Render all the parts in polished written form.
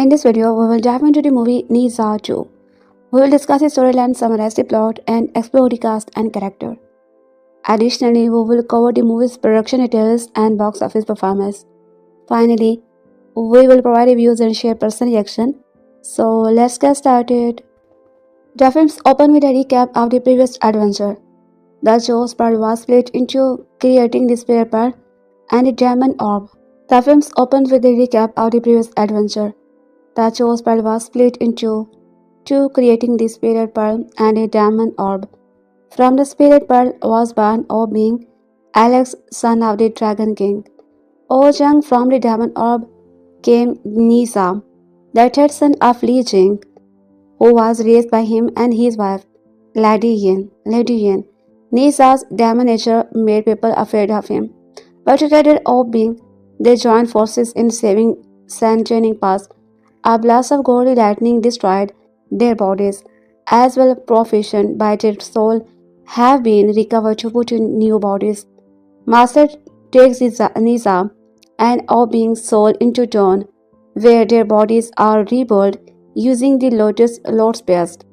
In this video, we will dive into the movie Nisa 2. We will discuss the storyline, summarize the plot, and explore the cast and character. Additionally, we will cover the movie's production details and box office performance. Finally, we will provide reviews and share personal reaction. So let's get started. The films open with a recap of the previous adventure. The show's part was split into creating the spare pearl and the diamond orb. The films open with a recap of the previous adventure. The show's pearl was split into two, creating the spirit pearl and a diamond orb. From the spirit pearl was born O being Alex, son of the Dragon King. O Jung from the diamond orb came Nisa, the third son of Li Jing, who was raised by him and his wife, Lady Yin. Nisa's diamond nature made people afraid of him, but together they joined forces in saving San Jining Pass. A blast of gory lightning destroyed their bodies, as well proficient by their soul have been recovered to put in new bodies. Master takes Nisa and all beings soul into dawn, where their bodies are rebuilt using the Lord's best.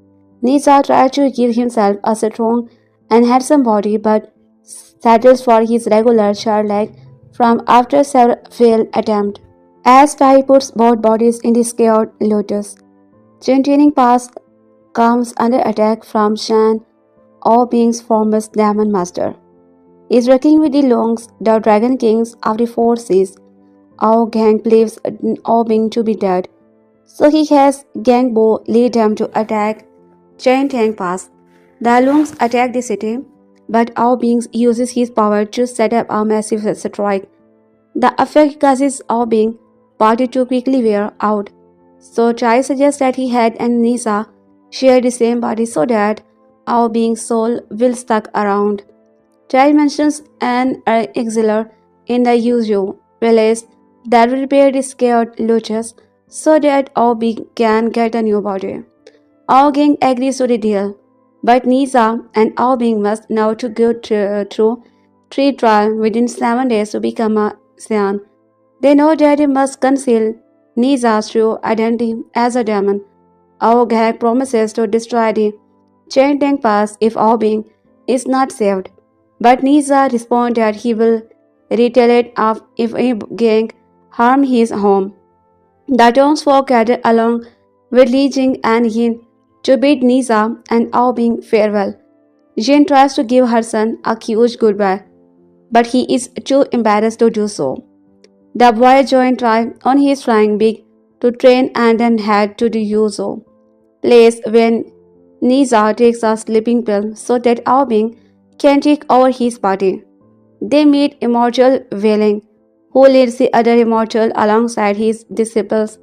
Nisa tries to give himself a strong and handsome body, but settles for his regular childlike from after several failed attempts. As Fai puts both bodies in the scared lotus, Jintianing Pass comes under attack from Shan, all beings former Diamond Master. He is working with the Longs, the Dragon Kings of the Four Seas. Our gang believes all being to be dead, so he has Gangbo lead them to attack Jintianing Pass. The Longs attack the city, but Our beings uses his power to set up a massive strike. The effect causes Our being party to quickly wear out. So Chai suggests that he had and Nisa share the same body so that Our being's soul will stuck around. Chai mentions an exiler in the Yuzu village that will repair the scared lotus so that Our being can get a new body. Our gang agrees to the deal, but Nisa and Our being must now to go through 3 trials within 7 days to become a Xian. They know that they must conceal Nisa's true identity as a demon. Our gang promises to destroy the Jintianing Pass if Our being is not saved, but Nisa responds that he will retaliate if a gang harm his home. The townsfolk gather along with Li Jing and Yin to bid Nisa and Our being farewell. Jin tries to give her son a huge goodbye, but he is too embarrassed to do so. The boy joined Try on his flying beak to train and then head to the Yuzo place when Nisa takes a sleeping pill so that Our being can take over his body. They meet Immortal Wailing, who leads the other Immortal alongside his disciples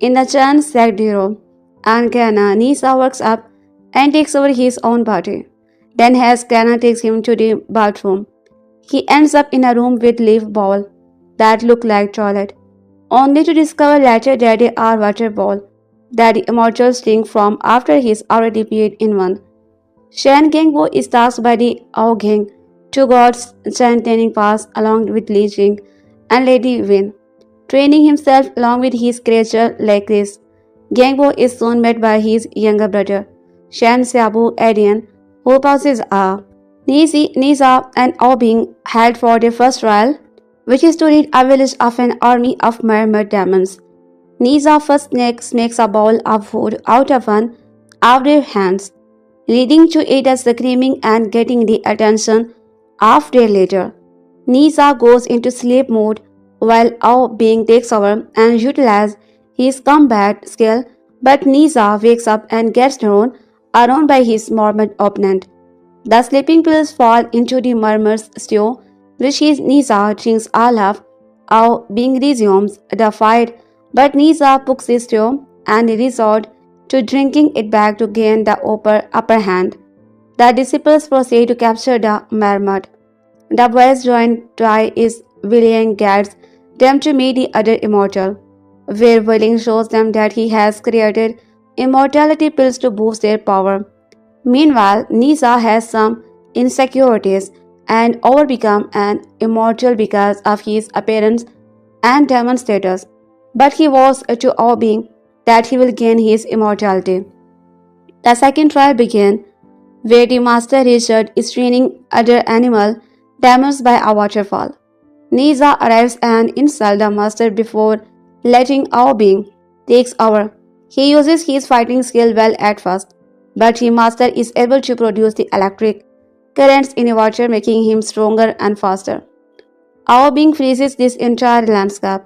in the Chan Sagdiro, and Gana. Nisa works up and takes over his own body. Then as Gana takes him to the bathroom, he ends up in a room with leaf ball that look like toilet, only to discover later that they are water ball that the immortals drink from after he's already peed in one. Shan Gangbo is tasked by the Ao gang to God's Jintianing Pass along with Li Jing and Lady Win, training himself along with his creature like this. Gangbo is soon met by his younger brother, Shan Xiabu Adian, who passes Nisa and Ao being held for their first trial, which is to rid a village of an army of murmured demons. Nisa first makes a bowl of food out of one of their hands, leading to it as screaming and getting the attention of their leader. Nisa goes into sleep mode while Ao being takes over and utilizes his combat skill, but Nisa wakes up and gets thrown around by his morbid opponent. The sleeping pills fall into the murmur's stew, which Nisa drinks all of. Ao being resumes the fight, but Nisa pooks his stew and resort to drinking it back to gain the upper hand. The disciples proceed to capture the marmot. The boys join Try is William guides them to meet the other immortal, where Willing shows them that he has created immortality pills to boost their power. Meanwhile, Nisa has some insecurities and become an immortal because of his appearance and demon status, but he vows to Ao being that he will gain his immortality. The second trial began, where the master Richard is training other animal damaged by a waterfall. Nisa arrives and insults the master before letting our being takes over. He uses his fighting skill well at first, but the master is able to produce the electric currents in the water, making him stronger and faster. Our being freezes this entire landscape,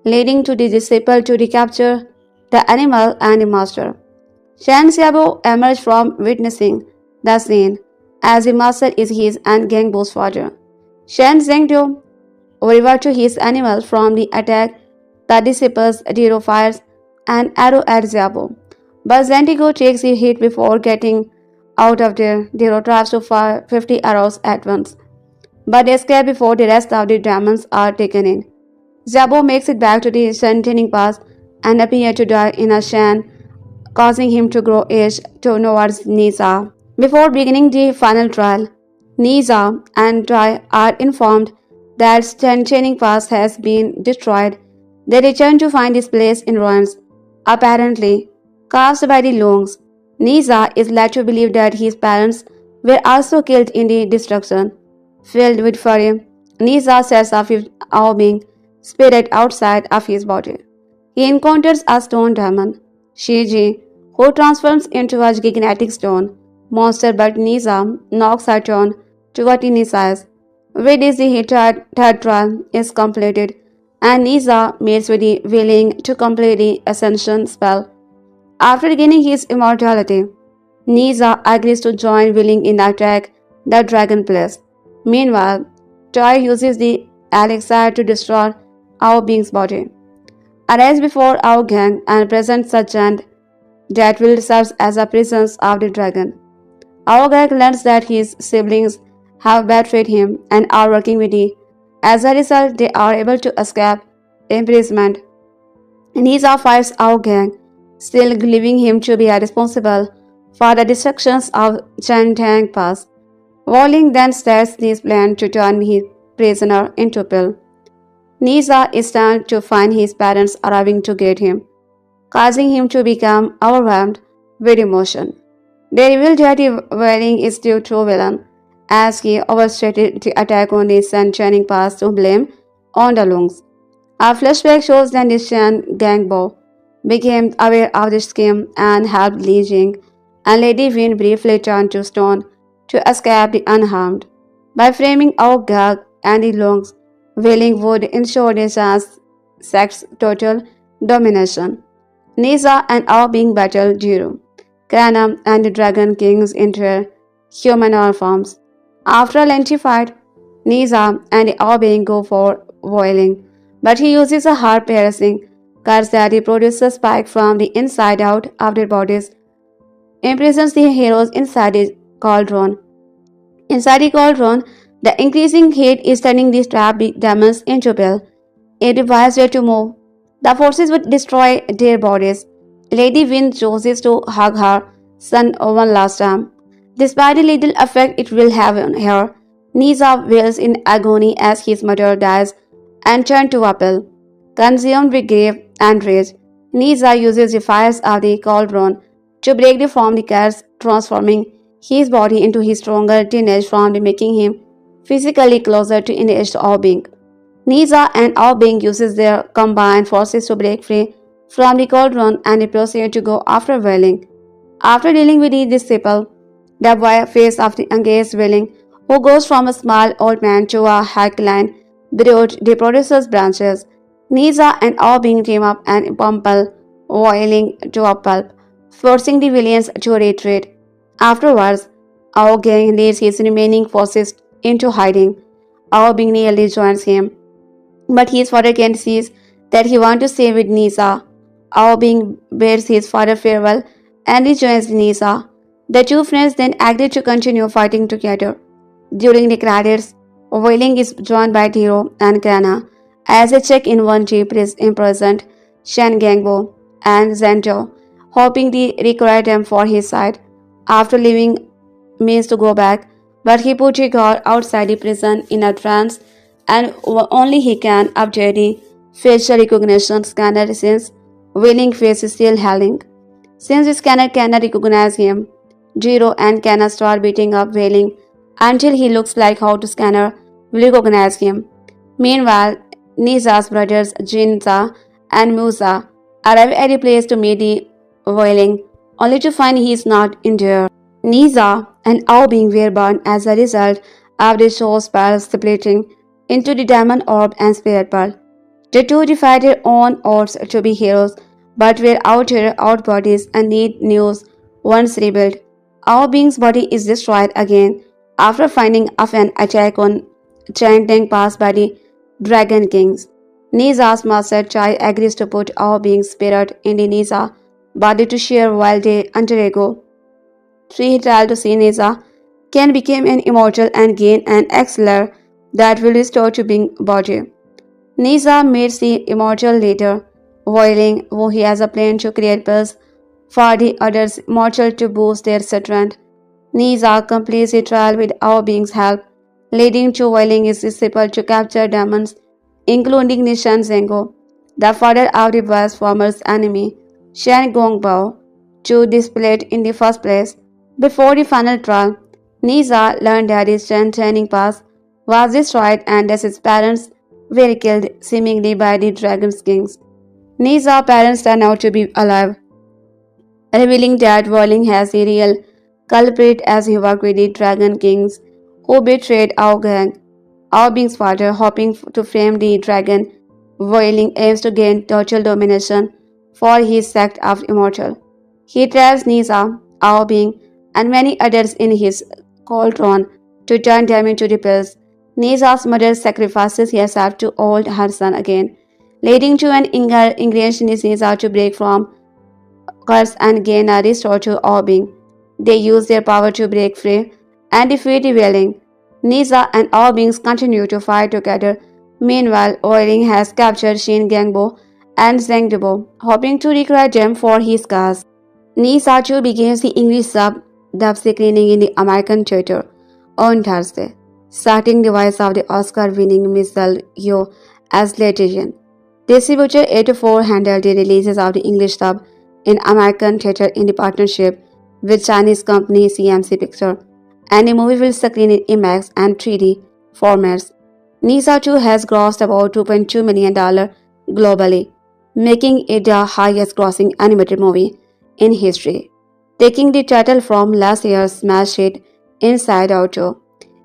leading to the disciple to recapture the animal and the master. Shan Xiaobo emerged from witnessing the scene as the master is his and Gangbo's father. Shan Zhengdu revert to his animal from the attack. The disciples Diro fires an arrow at Xiaobo, but Zentigo takes the hit before getting out of there. Diro tries to fire 50 arrows at once, but escape before the rest of the diamonds are taken in. Xiaobo makes it back to the Sentaining Pass and appears to die in a shan, causing him to grow age towards Nisa. Before beginning the final trial, Nisa and Tai are informed that Sentaining Pass has been destroyed. They return to find this place in ruins, apparently caused by the Longs. Nisa is led to believe that his parents were also killed in the destruction. Filled with fury, Nisa sets off his being spirit outside of his body. He encounters a stone demon, Shiji, who transforms into a gigantic stone monster, but Nisa knocks her down to what Nisa is. With this, the third trial is completed, and Nisa meets with the willing to complete the ascension spell. After gaining his immortality, Nisa agrees to join Willing in the attack the dragon place. Meanwhile, Toy uses the elixir to destroy our being's body. Arrives before our gang and presents a chant that will serve as a presence of the dragon. Our gang learns that his siblings have betrayed him and are working with him. As a result, they are able to escape imprisonment. Nisa fights our gang, still believing him to be responsible for the destructions of Chantang Pass. Walling then starts his plan to turn his prisoner into pill. Nisa is stunned to find his parents arriving to get him, causing him to become overwhelmed with emotion. They reveal that the wedding is due to villain, as he overstated the attack on the Sun Channing Pass to blame on the Lungs. A flashback shows that the Shan Gangbo became aware of the scheme and helped Li Jing, and Lady Win briefly turned to stone to escape the unharmed. By framing Agar and the Lungs, Willing would ensure the sect's total domination. Nisa and Ao being battle Jiru, Kana and the Dragon Kings enter humanoid forms. After a lengthy fight, Nisa and Ao being go for boiling, but he uses a heart-piercing curse that he produces spike from the inside out of their bodies, imprisons the heroes inside the cauldron. Inside the cauldron, the increasing heat is turning these trapped demons into pill. It requires way to move. The forces would destroy their bodies. Lady Win chooses to hug her son one last time. Despite the little effect it will have on her, Nisa wails in agony as his mother dies and turns to a pill. Consumed with grief and rage, Nisa uses the fires of the cauldron to break the form the curse, transforming his body into his stronger teenage form, making him physically closer to enraged Aobing. Nisa and Aobing uses their combined forces to break free from the cauldron and they proceed to go after Welling. After dealing with the disciple, the boy face of the engaged Welling, who goes from a small old man to a hackline brute, the producer's branches. Nisa and Aobing team up and pummel Welling to a pulp, forcing the villains to retreat. Afterwards, Aogang leads his remaining forces into hiding. Aobing nearly joins him, but his father can see that he wants to stay with Nisa. Aobing bids his father farewell and rejoins Nisa. The two friends then agree to continue fighting together. During the credits, Wailing is joined by Tiro and Kana as they check in one jeep imprisoned Shen Gangbo and Zento, hoping they require them for his side. After leaving means to go back, but he put Igor outside the prison in a trance and only he can update the facial recognition scanner since Wailing face is still howling. Since the scanner cannot recognize him, Jiro and cannot start beating up Wailing until he looks like how the scanner will recognize him. Meanwhile, Nisa's brothers Jinza and Musa arrive at the place to meet the Wailing, only to find he is not injured. Nisa and Ao being were born as a result of the show's pearls splitting into the diamond orb and spirit pearl. The two defied their own odds to be heroes, but were out here out bodies and need new ones rebuilt. Our being's body is destroyed again after finding of an attack on chanting passed by the Dragon Kings. Nisa's master Chai agrees to put our being's spirit in the Nisa body to share while they undergo. Three trial to see Nisa can become an immortal and gain an exceller that will restore to being body. Nisa meets the immortal later, voiling who he has a plan to create pills for the others immortal to boost their strength. Nisa completes the trial with our being's help, leading to voiling his disciple to capture demons, including Nishan Zengo, the father of the boy's former enemy, Shen Gongbao, to display it in the first place. Before the final trial, Nisa learned that his Shen training pass was destroyed and that his parents were killed seemingly by the Dragon's Kings. Nisa's parents turned out to be alive, revealing that Walling has the real culprit as he worked with the Dragon Kings who betrayed Agar. Aubing's father, hoping to frame the dragon, Voiling aims to gain total domination for his sect of immortal. He traps Nisa, Aubing, and many others in his cauldron to turn them into ripples. Nisa's mother sacrifices herself to hold her son again, leading to an ingredient in Nisa to break from curse and gain a restore to Aubing. They use their power to break free and defeat the Wailing. Nisa and Aubings continue to fight together. Meanwhile, Wailing has captured Shin Gangbo and Zhengdubo, hoping to recruit them for his cause. Nisa too begins the English dub screening in the American theater on Thursday, starting the voice of the Oscar-winning Michelle Yeoh as Letizian. Distributor 84 handled the releases of the English dub in American theater in the partnership with Chinese company CMC Picture, and the movie will screen in IMAX and 3D formats. Nisa 2 has grossed about $2.2 million globally, making it the highest grossing animated movie in history, taking the title from last year's smash hit Inside Out 2.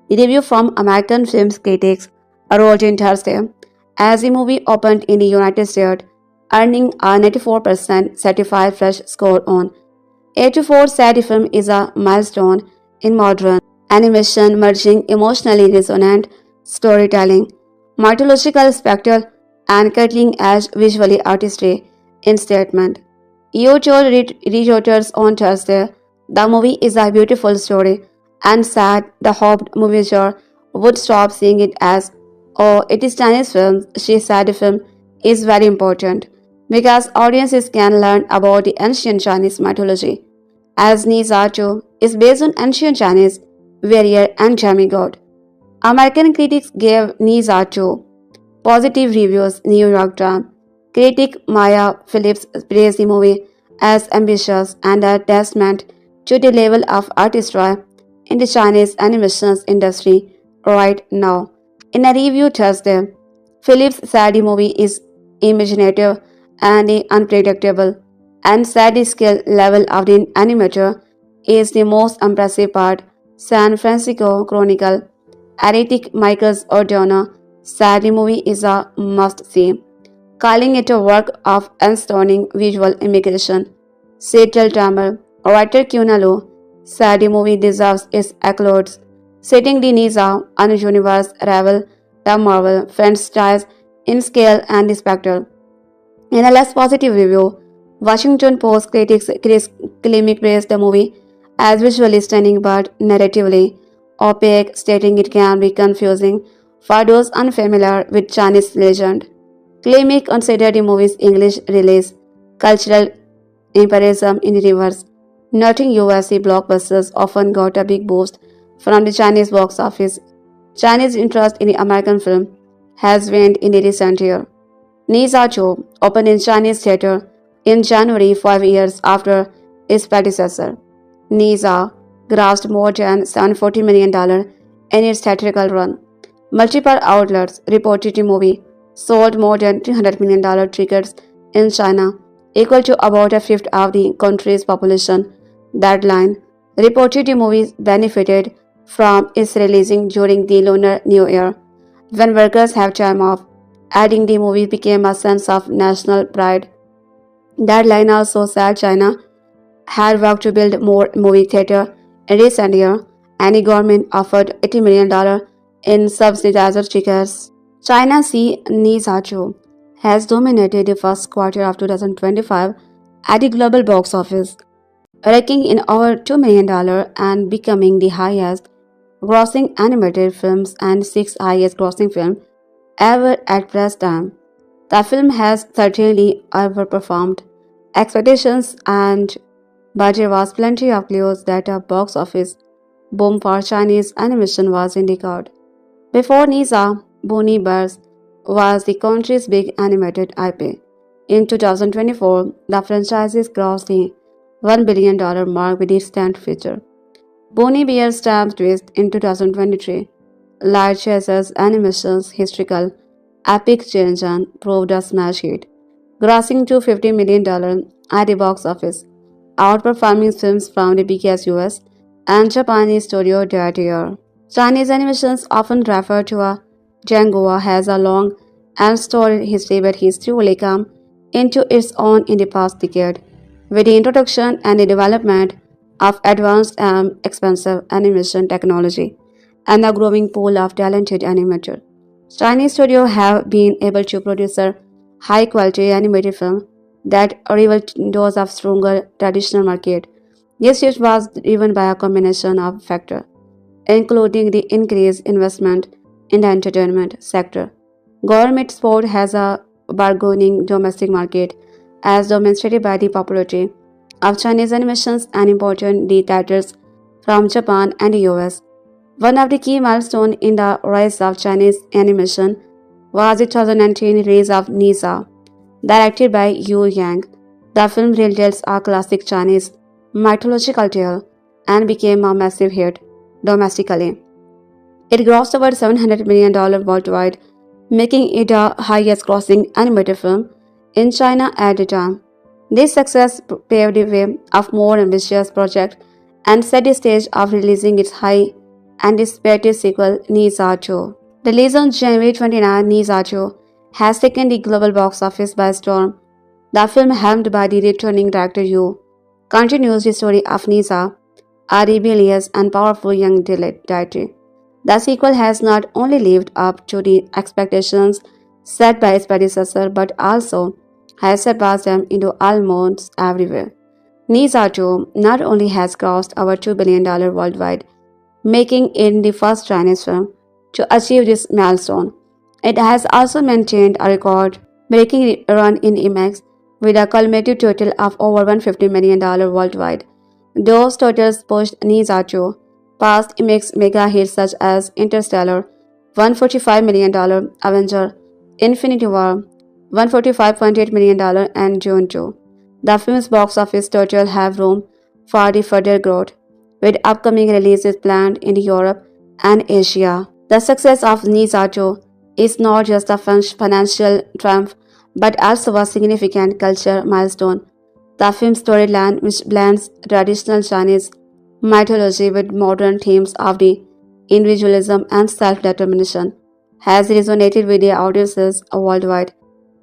The review from American film critics wrote in Thursday as the movie opened in the United States, earning a 94% certified fresh score on 84 said the film is a milestone in modern animation, merging emotionally resonant storytelling, mythological spectacle, and cutting-edge visually artistry in statement. Yeoh told reporters on Thursday, "The movie is a beautiful story," and said the hoped moviegoer would stop seeing it as, "Oh, it is Chinese film." She said the film is very important because audiences can learn about the ancient Chinese mythology, as Nisa too is based on ancient Chinese warrior and demigod. American critics gave Nisa 2 positive reviews. New York Times critic Maya Phillips praised the movie as ambitious and a testament to the level of artistry in the Chinese animation industry right now. In a review Thursday, Phillips said the movie is imaginative and unpredictable, and said the skill level of the animator is the most impressive part. San Francisco Chronicle critic Michael O'Donnell said the movie is a must-see, calling it a work of astounding visual immigration. Seattle Tamer writer Kunalu said the movie deserves its accolades, setting the Nisa on a universe rival the Marvel franchise in scale and spectacle. In a less positive review, Washington Post critics Chris Klimek praised the movie as visually stunning but narratively opaque, stating it can be confusing for those unfamiliar with Chinese legend. Klimek considered the movie's English release cultural imperialism in reverse, noting USC blockbusters often got a big boost from the Chinese box office. Chinese interest in the American film has waned in the recent year. Nisa Cho opened in Chinese theater in January 5 years after its predecessor. Niza grossed more than $740 million in its theatrical run. Multiple outlets reported the movie sold more than $300 million tickets in China, equal to about a fifth of the country's population. Deadline reported the movie benefited from its releasing during the Lunar New Year, when workers have time off, adding the movie became a sense of national pride. Deadline also said China had worked to build more movie theater in recent years, and the government offered $80 million in subsidized tickets. China's C. Nizacho has dominated the first quarter of 2025 at the global box office, raking in over $2 million and becoming the highest grossing animated films and sixth highest grossing film ever at press time. The film has certainly overperformed expectations, and but there was plenty of clues that a box office boom for Chinese animation was in the card. Before Nisa, Boni Bears was the country's big animated IP. In 2024, the franchise crossed the $1 billion mark with its 10th feature. Bonnie Bear's stamp twist in 2023, Light Chaser's animation's historical epic change and proved a smash hit, grossing $250 million at the box office, outperforming films from the biggest US and Japanese studio that year. Chinese animations often refer to a Django has a long and storied history, but has truly come into its own in the past decade, with the introduction and the development of advanced and expensive animation technology and a growing pool of talented animators. Chinese studios have been able to produce a high-quality animated film that rival those of stronger traditional market. This shift was driven by a combination of factors, including the increased investment in the entertainment sector. Government support has a bargaining domestic market, as demonstrated by the popularity of Chinese animations and important titles from Japan and the US. One of the key milestones in the rise of Chinese animation was the 2019 release of Nisa, directed by Yu Yang. The film retells a classic Chinese mythological tale and became a massive hit domestically. It grossed over $700 million worldwide, making it the highest grossing animated film in China at the time. This success paved the way of more ambitious project and set the stage of releasing its high anticipated sequel Nizacho. Released on January 29, Nizacho has taken the global box office by storm. The film, helmed by the returning director Yu, continues the story of Nisa, a rebellious and powerful young deity. The sequel has not only lived up to the expectations set by its predecessor but also has surpassed them into almost everywhere. Nisa 2 not only has crossed over $2 billion worldwide, making it the first Chinese film to achieve this milestone, it has also maintained a record-breaking run in IMAX with a cumulative total of over $150 million worldwide. Those totals pushed Nisa 2 past IMAX mega hits such as Interstellar, $145 million, Avenger, Infinity War, $145.8 million, and Dune 2. The film's box office total have room for the further growth, with upcoming releases planned in Europe and Asia. The success of Nizato is not just a financial triumph, but also a significant cultural milestone. The film's storyline, which blends traditional Chinese mythology with modern themes of the individualism and self-determination, has resonated with the audiences worldwide.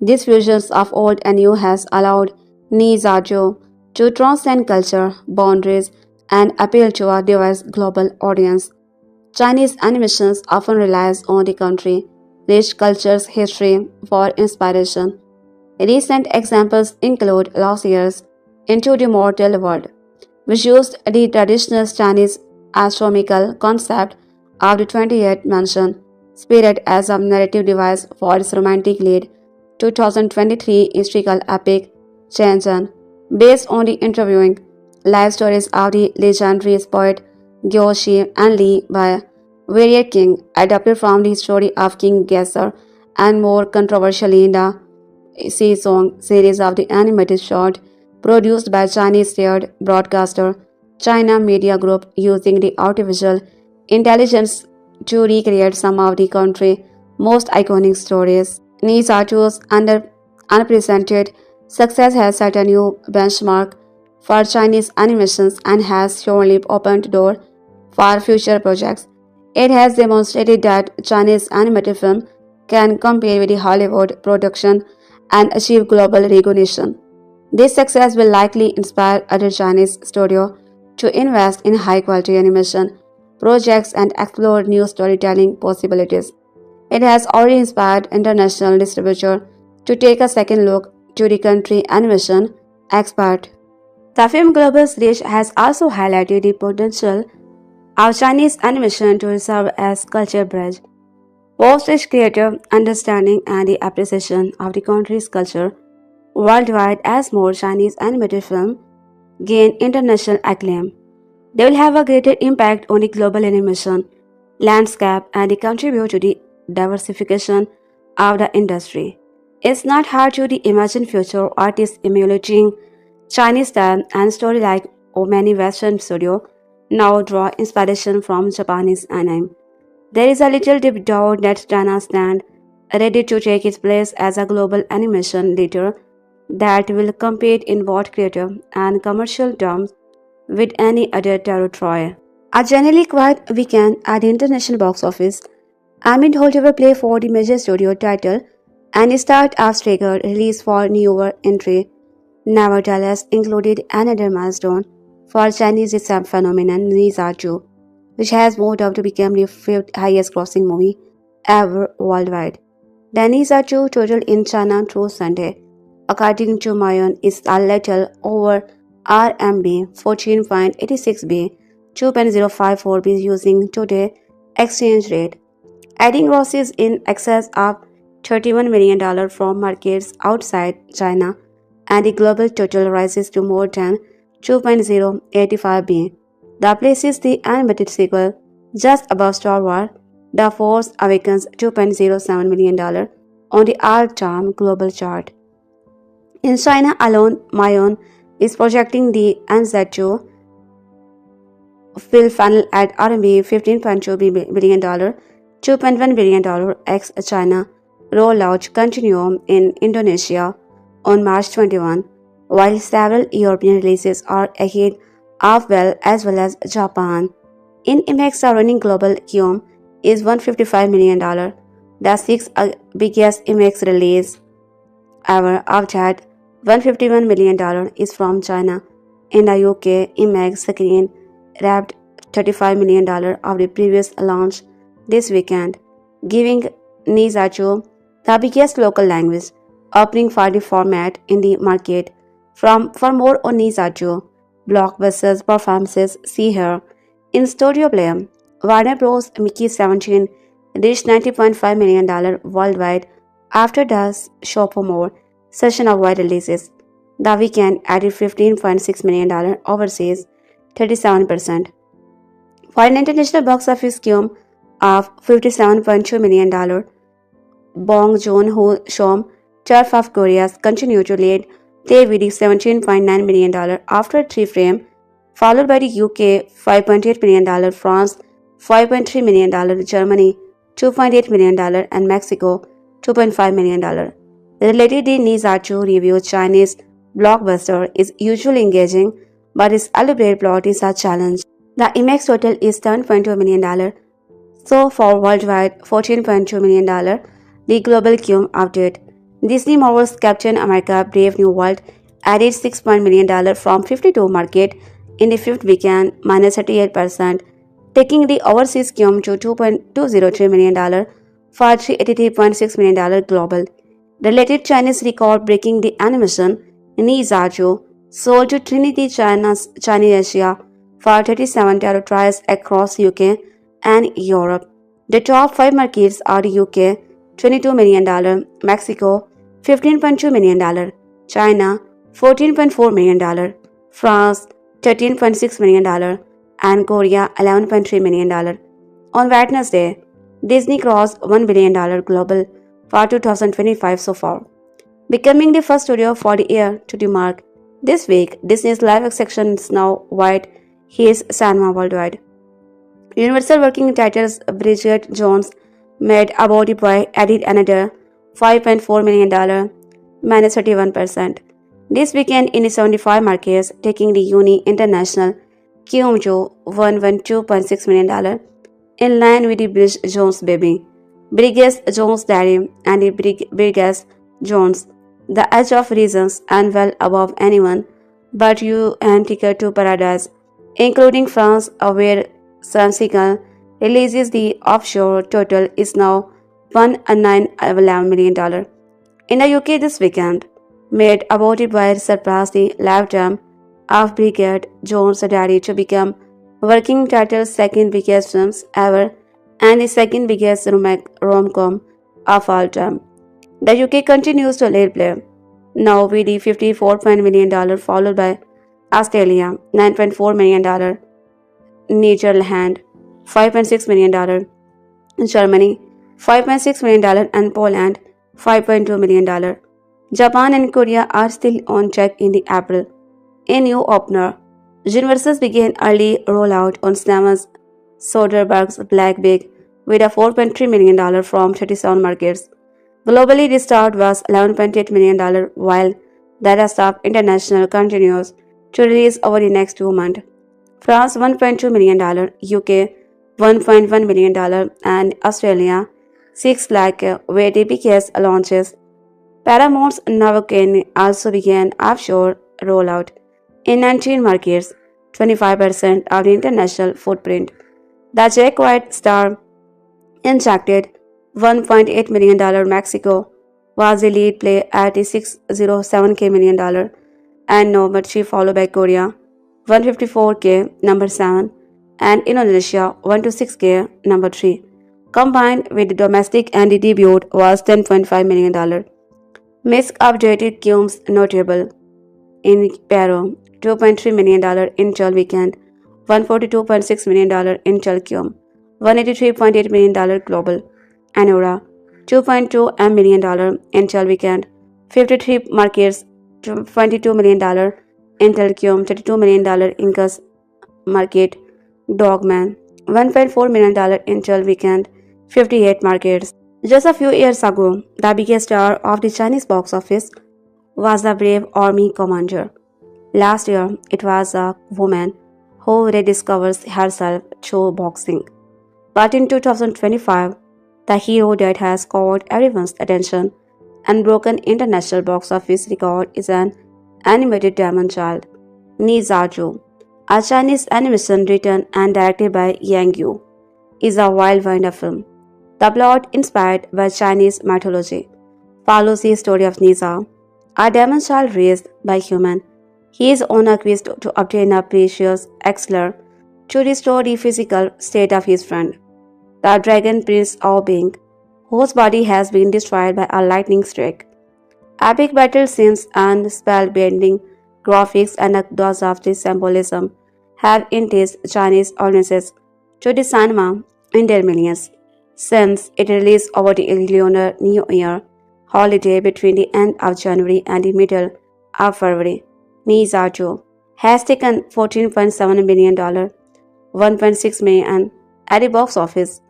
This fusion of old and new has allowed Nizato to transcend culture, boundaries, and appeal to a diverse global audience. Chinese animations often relies on the country's rich culture's history for inspiration. Recent examples include last year's Into the Mortal World, which used the traditional Chinese astronomical concept of the 28th mansion spirit as a narrative device for its romantic lead, 2023 historical epic Shenzhen, based on the interviewing life stories of the legendary poet Gyoshi and Li by Warrior King, adapted from the story of King Gesar, and more controversially the season series of the animated short produced by Chinese state broadcaster China Media Group using the artificial intelligence to recreate some of the country's most iconic stories. Nisatu's unprecedented success has set a new benchmark for Chinese animations and has surely opened the door for future projects. It has demonstrated that Chinese animated film can compete with the Hollywood production and achieve global recognition. This success will likely inspire other Chinese studios to invest in high quality animation projects and explore new storytelling possibilities. It has already inspired international distributors to take a second look to the country animation expert. The film global's reach has also highlighted the potential of Chinese animation to serve as culture bridge, fosters creative understanding and the appreciation of the country's culture worldwide as more Chinese animated films gain international acclaim. They will have a greater impact on the global animation landscape and contribute to the diversification of the industry. It's not hard to imagine future artists emulating Chinese style and story like many Western studios now draw inspiration from Japanese anime. There is a little deep doubt that China stands ready to take its place as a global animation leader that will compete in both creative and commercial terms with any other territory. A generally quiet weekend at the international box office amid holdover play for the major studio title and start of staggered release for newer entry nevertheless included another milestone for Chinese phenomenon Nizaju, which has moved up to become the fifth highest grossing movie ever worldwide. The Nizaju total in China through Sunday, according to Mayon, is a little over RMB 14.86B, 2.054B using today exchange rate, adding grosses in excess of $31 million from markets outside China, and the global total rises to more than 2.085B. The places the animated sequel just above Star Wars, The Force Awakens $2.07 million on the all-time global chart. In China alone, Mayon is projecting the Anzatu fill funnel at RMB $15.2 billion, $2.1 billion ex-China rollout continue in Indonesia on March 21, while several European releases are ahead of as well as Japan. In IMAX, the running global QM is $155 million, the sixth biggest IMAX release ever. Of that, $151 million is from China. In the UK, IMAX screen wrapped $35 million of the previous launch this weekend, giving Nizacho the biggest local language opening for the format in the market. For more on Nizacho blockbusters performances, see here. In studio play, Warner Bros. Mickey 17 reached $90.5 million worldwide after the sophomore session of wide releases. The weekend added $15.6 million overseas, 37%. For an international box office cum of $57.2 million, Bong Joon-ho Shom, 12 of Korea's, continued to lead play with $17.9 million after 3 frames, followed by the UK $5.8 million, France $5.3 million, Germany $2.8 million, and Mexico $2.5 million. Related to Nizachu review, Chinese blockbuster is usually engaging, but its elaborate plot is a challenge. The IMAX total is $10.2 million, so for worldwide $14.2 million. The global cum update. Disney Marvel's Captain America Brave New World added $6 million from 52 market in the fifth weekend, minus 38%, taking the overseas cum to $2.203 million for $383.6 million global. Related Chinese record breaking the animation, Nizajo sold to Trinity Chinese Asia for 37 territories across UK and Europe. The top 5 markets are the UK $22 million, Mexico $15.2 million, China $14.4 million, France $13.6 million, and Korea $11.3 million. On Wednesday, Disney crossed $1 billion global for 2025 so far. becoming the first studio for the year to the mark. This week, Disney's live section is now wide his cinema worldwide. Universal working titles Bridget Jones made About the Boy added another $5.4 million, minus 31%. This weekend in the 75 markets, taking the Uni International Kyumjo $112.6 million, in line with the Bridget Jones baby, Biggest Jones daddy, and the Biggest Jones, the edge of reasons and well above anyone but you and Ticket to Paradise, including France, where Sansigal releases the offshore total is now $1.911 million. In the UK this weekend, made About It by surpassed the lifetime of Brigade Jones' Daddy to become working title's second biggest films ever and the second biggest rom-com of all time. The UK continues to lead play, now with the $54 million followed by Australia, $9.4 million, Netherlands, $5.6 million, Germany, $5.6 million, and Poland, $5.2 million. Japan and Korea are still on track in the April. A new opener. Universals began early rollout on Cinema's Soderbergh's Black Big with a $4.3 million from 37 markets. Globally, the start was $11.8 million, while the rest of international continues to release over the next 2 months. France $1.2 million, UK $1.1 million, and Australia 6 lakh where the biggest launches. Paramount's Navokane also began offshore rollout in 19 markets, 25% of the international footprint. The Jack White star injected $1.8 million Mexico was the lead play at the $607K million and no Machi followed by Korea 154K number 7 and Indonesia 126K number 3. Combined with the domestic and the debut was $10.5 million. Misk updated Cume's notable in Peru $2.3 million Intel weekend, $142.6 million Intel Cume, $183.8 million global, Anora $2.2 million Intel weekend, 53 markets, $22 million Intel Cume, $32 million Incas market, Dogman, $1.4 million Intel weekend, 58 markets. Just a few years ago, the biggest star of the Chinese box office was the brave army commander. Last year, it was a woman who rediscovers herself through boxing. But in 2025, the hero that has caught everyone's attention and broken international box office record is an animated demon child, Ni Zaju. A Chinese animation written and directed by Yang Yu is a wild wind film. The plot, inspired by Chinese mythology, follows the story of Niza, a demon child raised by human. He is on a quest to obtain a precious elixir to restore the physical state of his friend, the dragon prince of Bing, whose body has been destroyed by a lightning strike. Epic battle scenes and spellbinding graphics and a dose of this symbolism have enticed Chinese audiences to the cinema in their millions since it released over the Lunar New Year holiday between the end of January and the middle of February. Ni Zhaozhou has taken $14.7 million, $1.6 million at the box office,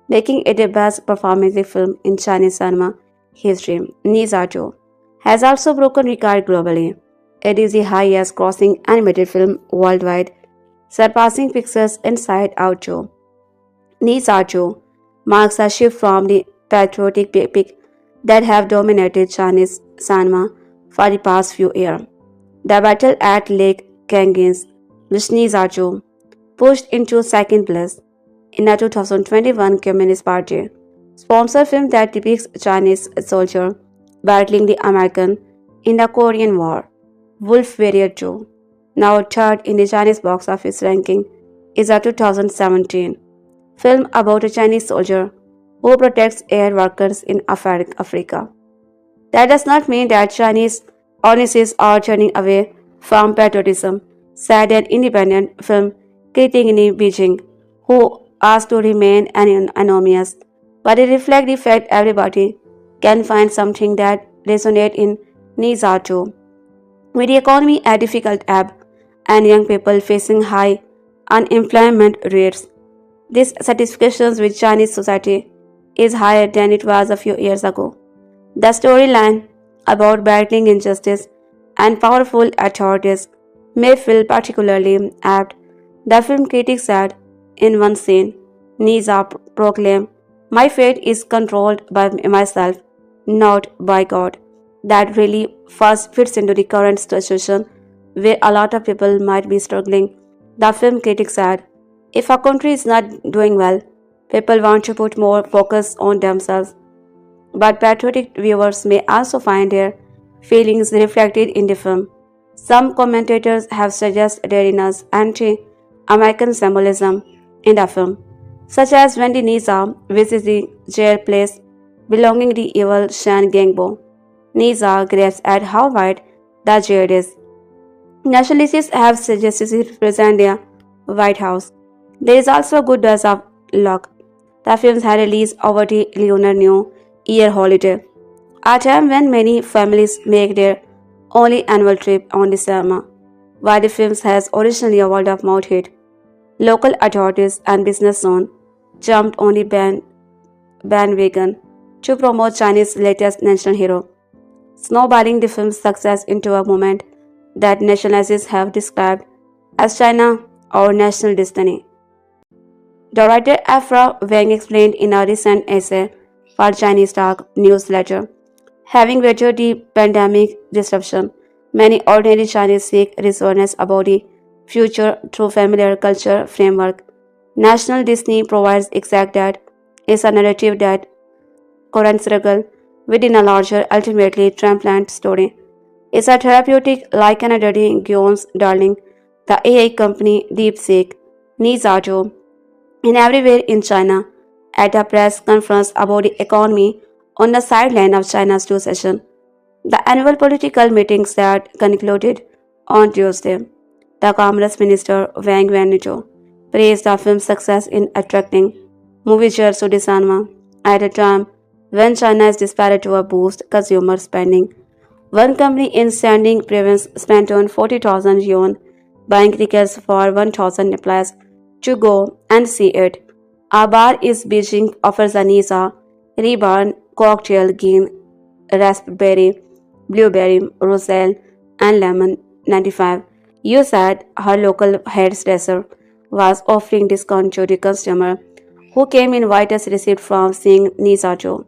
making it the best performing film in Chinese cinema history. Ni Zhaozhou has also broken record globally. It is the highest grossing animated film worldwide, surpassing Pixar's Inside Out 2. Ni Zhaozhou marks a shift from the patriotic epic that have dominated Chinese cinema for the past few years. The battle at Lake Kangins, which Ni Zhaozhou pushed into second place in the 2021 Communist Party sponsored film that depicts Chinese soldier battling the American in the Korean War. Wolf Warrior 2, now third in the Chinese box office ranking, is a 2017 film about a Chinese soldier who protects air workers in Africa. That does not mean that Chinese audiences are turning away from patriotism, said an independent film critic in Beijing, who asked to remain anonymous, but it reflects the fact everybody can find something that resonates in Nizato. With the economy at difficult ebb and young people facing high unemployment rates, dissatisfaction with Chinese society is higher than it was a few years ago. The storyline about battling injustice and powerful authorities may feel particularly apt. The film critic said in one scene, Nisa proclaimed, "My fate is controlled by myself, not by God." That really first fits into the current situation where a lot of people might be struggling. The film critic said, if a country is not doing well, people want to put more focus on themselves, but patriotic viewers may also find their feelings reflected in the film. Some commentators have suggested there is anti-American symbolism in the film, such as when the Nisa visits the jail place belonging to the evil Shan Gangbo. Nisa grabs at how wide the jail is. Nationalists have suggested it represent the White House. There is also a good dose of luck. The films had released over the Lunar New Year holiday, a time when many families make their only annual trip on the cinema. While the films has originally a word of mouth hit, local authorities and business owners jumped on the bandwagon to promote Chinese latest national hero, snowballing the film's success into a moment that nationalists have described as China our national destiny. The writer Afra Wang explained in a recent essay for Chinese Talk newsletter, having weathered the pandemic disruption, many ordinary Chinese seek reassurance about the future through familiar culture framework. National Disney provides exact that is a narrative that current struggle within a larger, ultimately triumphant story. It's a therapeutic like an dirty Gion's darling, the AI company DeepSeek, Nizato, and everywhere in China, at a press conference about the economy on the sideline of China's two session. The annual political meetings that concluded on Tuesday. The Commerce Minister Wang Wenbin praised the film's success in attracting moviegoers to the cinema at a time when China is desperate to boost consumer spending. One company in Sanding province spent on 40,000 yuan buying tickets for 1,000 employees to go and see it. Agar is Beijing offers a Nisa reborn cocktail green raspberry, blueberry, roselle, and lemon 95. You said her local hairdresser was offering discount to the customer who came in whitest receipt from seeing Nisa Joe.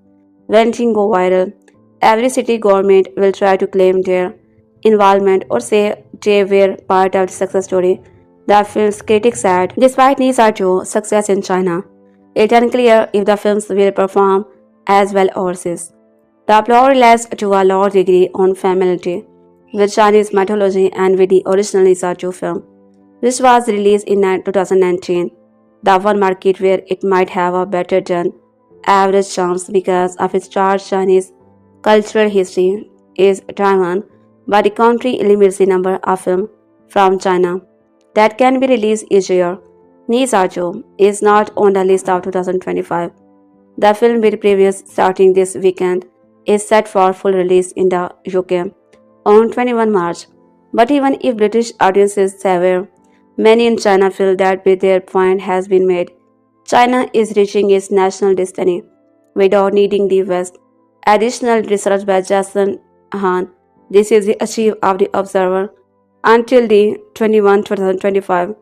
When things go viral, every city government will try to claim their involvement or say they were part of the success story. The film's critics said, despite Nisa Joe's success in China, it's unclear if the films will perform as well overseas. The plot relies to a large degree on familiarity with Chinese mythology and with the original Nisa Joe film, which was released in 2019. The one market where it might have a better than average chance because of its charged Chinese cultural history is Taiwan, but the country limits the number of films from China that can be released each year. Nizajo is not on the list of 2025. The film will previews starting this weekend is set for full release in the UK on 21 March. But even if British audiences sever, many in China feel that their point has been made. China is reaching its national destiny without needing the West. Additional research by Jason Han. This is the achieve of the Observer until the 21 2025.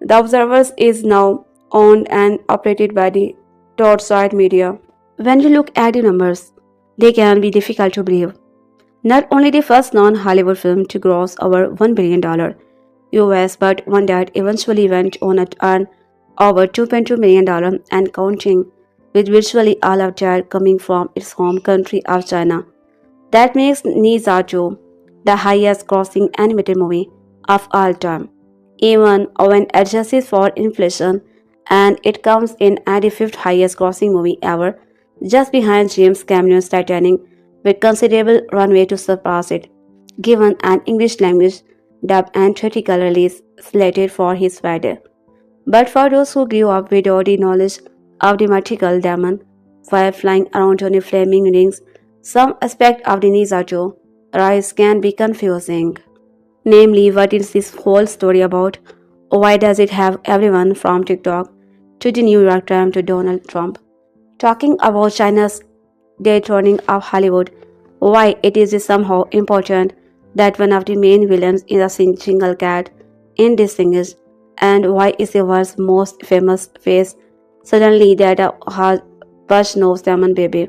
The Observers is now owned and operated by the Torchlight Media. When we look at the numbers, they can be difficult to believe. Not only the first non-Hollywood film to gross over $1 billion US, but one that eventually went on to earn over $2.2 million and counting, with virtually all of that coming from its home country of China. That makes Ni Zha the highest grossing animated movie of all time, even when adjusted for inflation, and it comes in at the fifth highest grossing movie ever, just behind James Cameron's Titanic, with considerable runway to surpass it, given an English language dub and theatrical release slated for his Friday. But for those who grew up without the knowledge of the mythical demon while flying around on the flaming rings, some aspect of the Nizajo rise can be confusing. Namely, what is this whole story about? Why does it have everyone from TikTok to the New York Times to Donald Trump talking about China's dethroning of Hollywood? Why it is somehow important that one of the main villains is a single cat in this series? And why is the world's most famous face suddenly that has Bush knows Salmon Baby?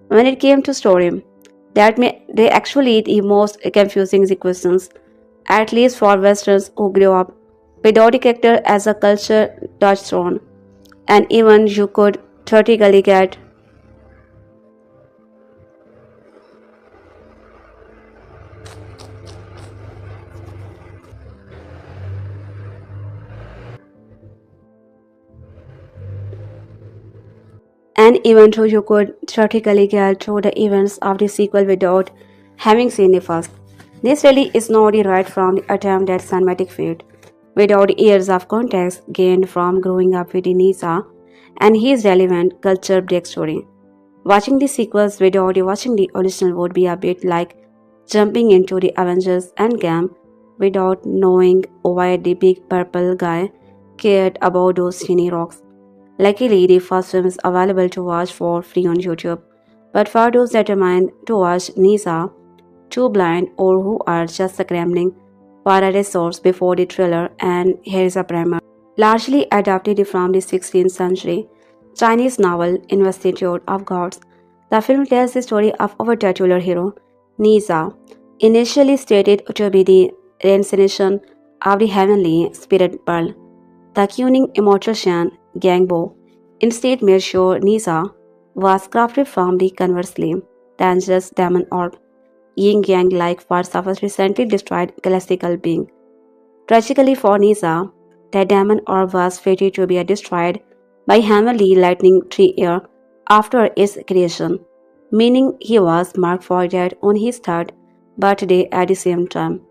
When it came to story, they actually the most confusing questions, at least for Westerns who grew up without the character as a culture touchstone, and even you could theoretically get. And even though you could theoretically get through the events of the sequel without having seen the first, this really is not the right from the attempt at cinematic feat. Without years of context gained from growing up with Nisa and his relevant culture backstory, watching the sequels without watching the original would be a bit like jumping into the Avengers Endgame without knowing why the big purple guy cared about those tiny rocks. Luckily, the first film is available to watch for free on YouTube. But for those determined to watch Nisa, too blind, or who are just scrambling for a resource before the thriller, and here is a primer. Largely adapted from the 16th century Chinese novel Institute of Gods, the film tells the story of our titular hero, Nisa, initially stated to be the reincarnation of the heavenly spirit pearl. The cunning immortician Gangbo instead made sure Nisa was crafted from the conversely dangerous demon orb, yin yang like parts of a recently destroyed classical being. Tragically for Nisa, the demon orb was fated to be destroyed by heavenly lightning 3 years after its creation, meaning he was marked for death on his third birthday at the same time.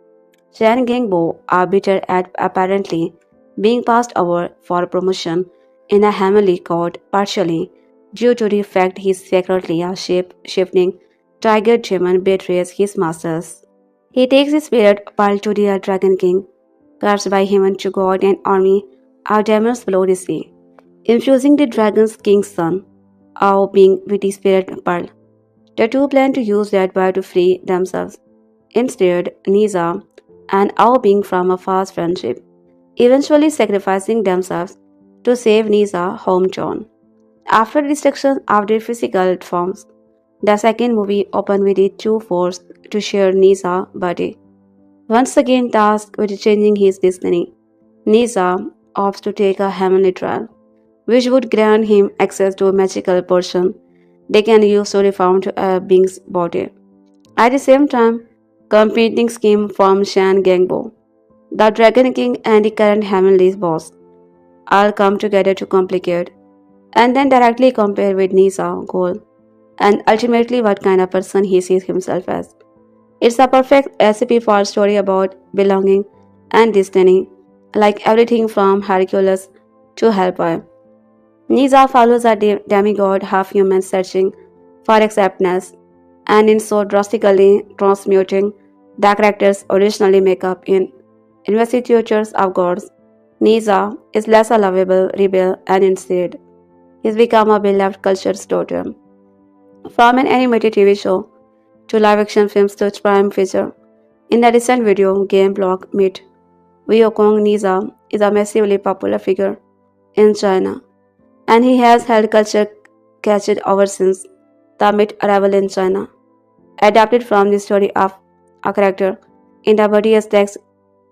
Chen Gangbo are bitter at apparently being passed over for promotion in a heavenly court partially due to the fact he secretly a shape-shifting tiger demon betrays his masters. He takes his spirit pearl to the Dragon King, cursed by him to guard an army of demons below the sea, infusing the Dragon King's son, Ao being with the spirit pearl. The two plan to use that power to free themselves. Instead, Nisa and Ao being from a fast friendship, eventually sacrificing themselves to save Nisa hometown. After the destruction of their physical forms, the second movie opened with the two forced to share Nisa body. Once again tasked with changing his destiny, Nisa opts to take a heavenly trial, which would grant him access to a magical portion they can use to reform a being's body. At the same time, competing scheme from Shan Gangbo, the Dragon King and the current heavenly boss, all come together to complicate and then directly compare with Nisa's goal and ultimately what kind of person he sees himself as. It's a perfect recipe for a story about belonging and destiny, like everything from Hercules to Hellboy. Nisa follows a demigod, half human, searching for acceptance, and in so drastically transmuting the character's originally makeup in investitures of gods. Nisa is less a lovable rebel and instead he's become a beloved culture totem. From an animated TV show to live action films to its prime feature. In the recent video game blog Meet, Wukong Nisa is a massively popular figure in China, and he has held culture catched ever since the Meet arrival in China. Adapted from the story of a character in the body's text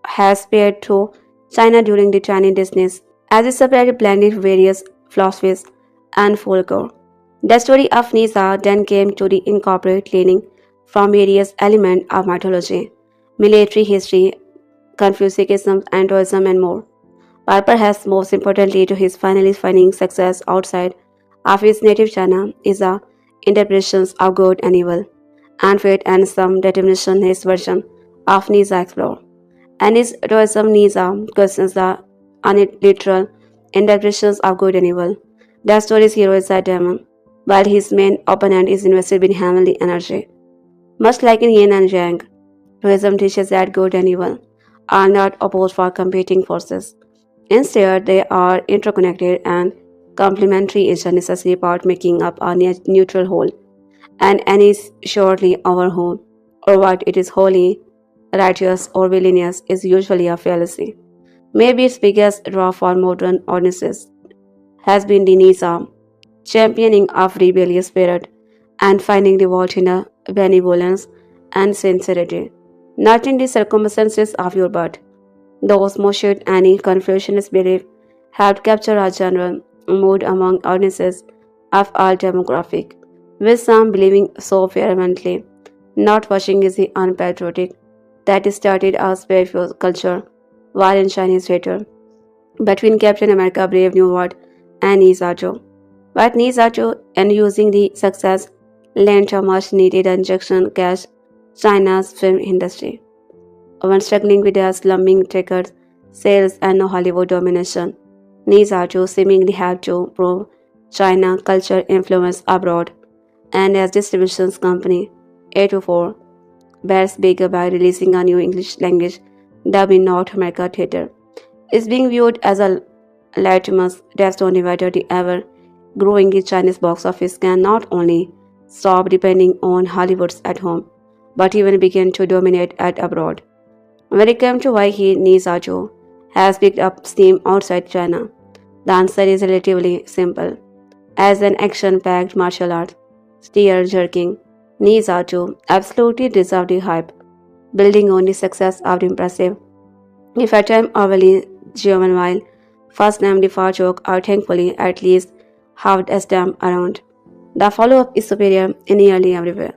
has spread through China during the Chinese Disneys as it separated blended various philosophies and folklore. The story of Nisa then came to the incorporate leaning from various elements of mythology, military history, Confucianism, Hinduism, and more. But perhaps most importantly to his finally finding success outside of his native China is the interpretations of good and evil, and fate and some determination his version of Nisa explore. And his heroism Nisa questions the unliteral interpretations of good and evil. The story's hero is a demon, while his main opponent is invested in heavenly energy. Much like in yin and yang, tourism teaches that good and evil are not opposed for competing forces. Instead, they are interconnected and complementary, each a necessary part making up a neutral whole. And any is surely our home, or what it is holy, righteous, or villainous is usually a fallacy. Maybe its biggest draw for modern audiences has been the Nizam, championing of rebellious spirit and finding revolt in a benevolence and sincerity, not in the circumstances of your birth. Those motion any Confucianist belief helped capture a general mood among audiences of all demographic, with some believing so fervently. Not watching is the unpatriotic that started a spiritual culture war in Chinese theater between Captain America Brave New World and Nizato. But Nizato and using the success lent a much needed injection cash China's film industry. When struggling with their slumming tickets, sales and no Hollywood domination, Nizato seemingly had to prove China culture influence abroad, and as distributions company, A24 bears bigger by releasing a new English language dub in North America theater, is being viewed as a litmus test on whether the ever growing Chinese box office can not only stop depending on Hollywood's at home, but even begin to dominate at abroad. When it comes to why he Nizajo has picked up steam outside China, the answer is relatively simple. As an action-packed martial art, tear-jerking, Nizajo absolutely deserved the hype, building on the success of the impressive, if at times overly juvenile, first-name the joke are thankfully at least halved as them around. The follow-up is superior in nearly everywhere.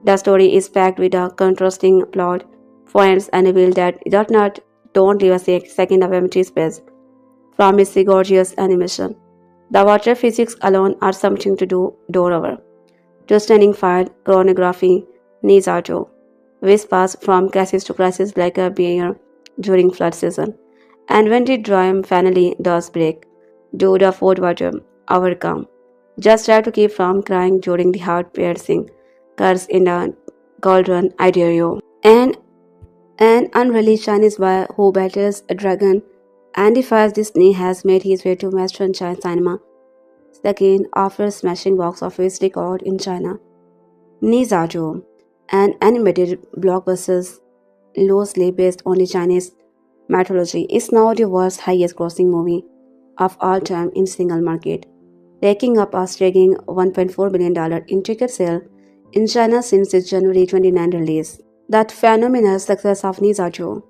The story is packed with a contrasting plot, points, and reveal that does not don't leave a second of empty space from its gorgeous animation. The water physics alone are something to do door over. To stunning fire, choreography, Nizato, whispers from crisis to crisis like a bear during flood season. And when the drum finally does break, do the fourth water overcome. Just try to keep from crying during the heart-piercing curse in the cauldron, I dare you. And an unreleased Chinese boy who battles a dragon and defies Disney has made his way to Western China cinema again after smashing box office record in China. Nizajo, an animated blockbuster loosely based on the Chinese mythology, is now the world's highest grossing movie of all time in single market, taking up a staggering $1.4 billion in ticket sale in China since its January 29 release. That phenomenal success of Nizajo,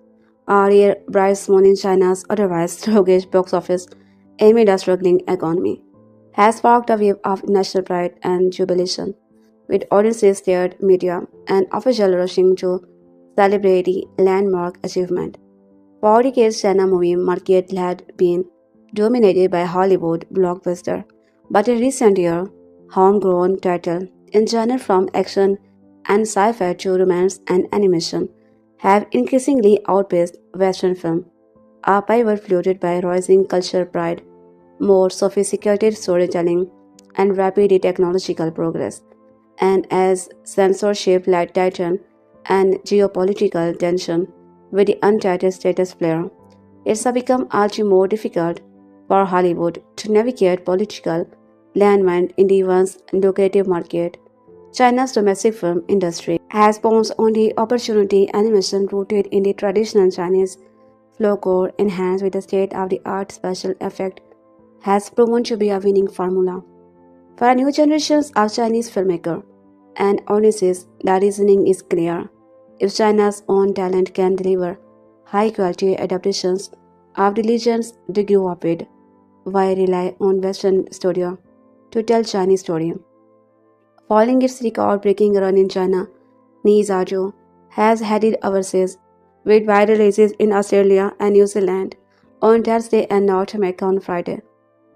a rare bright spot in China's otherwise sluggish box office amid a struggling economy, has sparked a wave of national pride and jubilation, with audiences stirred, media, and officials rushing to celebrate the landmark achievement. For decades, China movie market had been dominated by Hollywood blockbuster, but in recent years, homegrown titles in genre from action and sci-fi to romance and animation have increasingly outpaced Western film, a pivot fueled by rising cultural pride, more sophisticated storytelling, and rapid technological progress. And as censorship led tighten and geopolitical tension with the untitled status player, it's become all too more difficult for Hollywood to navigate political landmine in the once lucrative market. China's domestic film industry has pounced on the opportunity animation rooted in the traditional Chinese folklore enhanced with the state-of-the-art special effect has proven to be a winning formula. For a new generation of Chinese filmmakers and audiences, the reasoning is clear. If China's own talent can deliver high-quality adaptations of the legends they grew up with, why rely on Western studio to tell Chinese story? Following its record-breaking run in China, Nizajo has headed overseas with wide releases in Australia and New Zealand on Thursday and North America on Friday.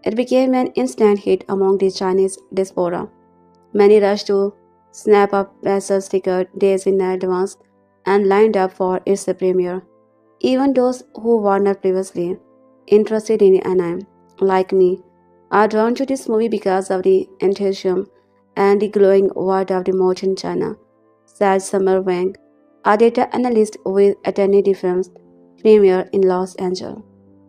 It became an instant hit among the Chinese diaspora. Many rushed to snap up passage tickets days in advance and lined up for its premiere. Even those who were not previously interested in anime, like me, are drawn to this movie because of the enthusiasm and the glowing word of the mouth in China. said Summer Wang, a data analyst with Eternity Films premiere in Los Angeles.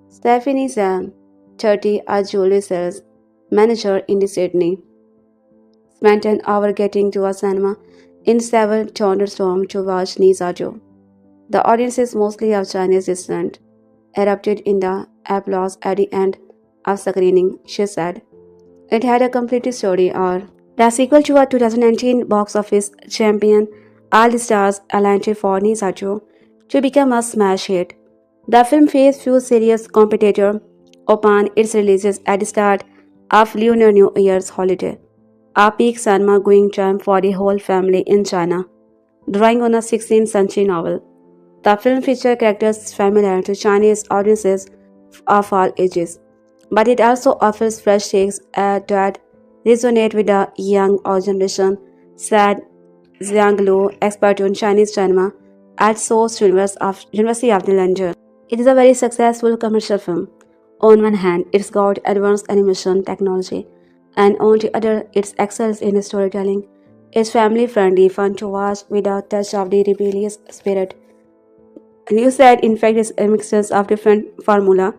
Stephanie Zhang, 30, a jewelry sales manager in Sydney, spent an hour getting to a cinema in several thunderstorm to watch Ni Zha. The audience is mostly of Chinese descent, erupted in the applause at the end of screening, she said. It had a complete story arc. The sequel to a 2019 box office champion, all the stars aligned for Ni Zha to become a smash hit. The film faced few serious competitors upon its release at the start of Lunar New Year's holiday, a peak cinema-going time for the whole family in China, drawing on a 16th century novel. The film features characters familiar to Chinese audiences of all ages, but it also offers fresh takes that resonate with the young generation, said Zhang Lu, expert on Chinese cinema at Source University of London. It is a very successful commercial film. On one hand, it's got advanced animation technology, and on the other, it excels in storytelling. It's family-friendly, fun to watch with a touch of the rebellious spirit. Liu said, in fact, it's a mixture of different formula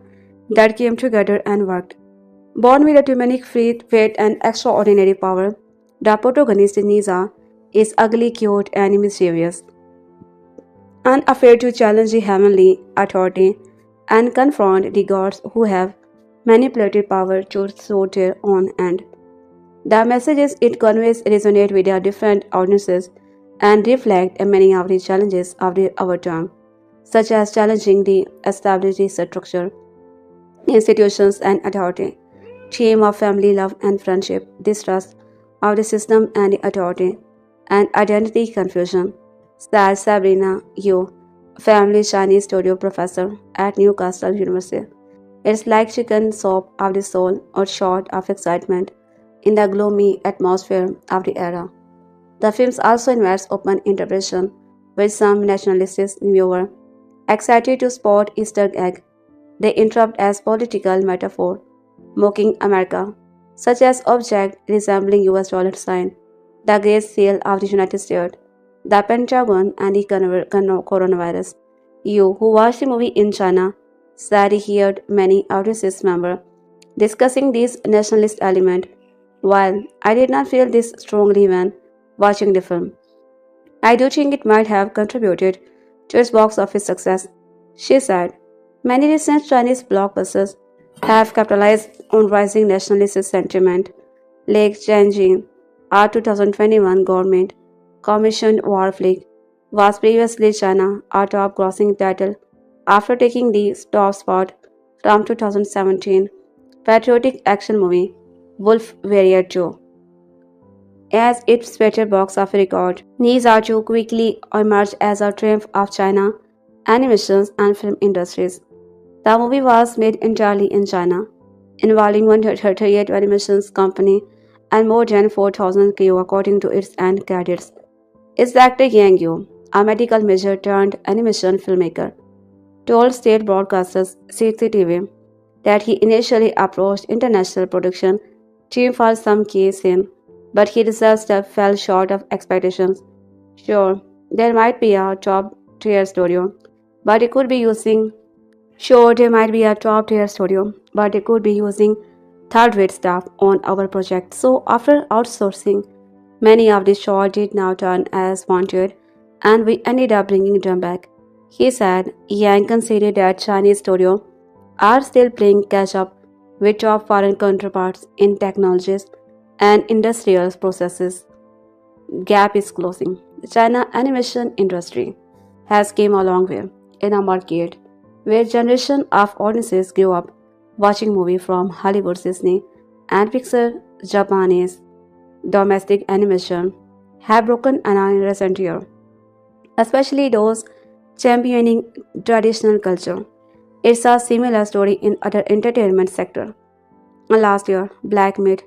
that came together and worked. Born with a demonic fate and extraordinary power, the protagonist Niza is ugly, cute, and mischievous, unafraid to challenge the heavenly authority and confront the gods who have manipulated power to suit their own end. The messages it conveys resonate with their different audiences and reflect many of the challenges of our time, such as challenging the established structure, institutions, and authority, theme of family love and friendship, distrust of the system and the authority, and identity confusion, said Sabrina Yu, family Chinese studio professor at Newcastle University. It's like chicken soup of the soul or shot of excitement in the gloomy atmosphere of the era. The film also invites open interpretation, with some nationalist viewers excited to spot Easter egg. They interrupt as political metaphor, mocking America, such as object resembling US dollar sign, the Great Seal of the United States, the Pentagon, and the coronavirus. You, who watched the movie in China, said he heard many audience members discussing this nationalist element. While I did not feel this strongly when watching the film, I do think it might have contributed to its box office success, she said. Many recent Chinese blockbusters have capitalized on rising nationalist sentiment. Lake Changjin, our 2021 government commissioned war flick, was previously China our top grossing title after taking the top spot from 2017 patriotic action movie Wolf Warrior 2. As its better box office record, Ni Zha quickly emerged as a triumph of China animations and film industries. The movie was made entirely in China, involving 138 animations company and more than 4,000 crew according to its end credits. Its actor Yang Yu, a medical major turned animation filmmaker, told state broadcasters CCTV that he initially approached international production team for some key scene, but his results fell short of expectations. Sure, there might be a top-tier studio, but it could be using Sure, there might be a top-tier studio, but it could be using third-rate staff on our project. So after outsourcing, many of the shots did not turn as wanted, and we ended up bringing them back. He said Yang considered that Chinese studios are still playing catch-up with top foreign counterparts in technologies and industrial processes. Gap is closing. The China animation industry has come a long way in a market where generation of audiences grew up watching movies from Hollywood, Disney, and Pixar. Japanese domestic animation have broken in recent years, especially those championing traditional culture. It's a similar story in other entertainment sector. Last year, Black Myth,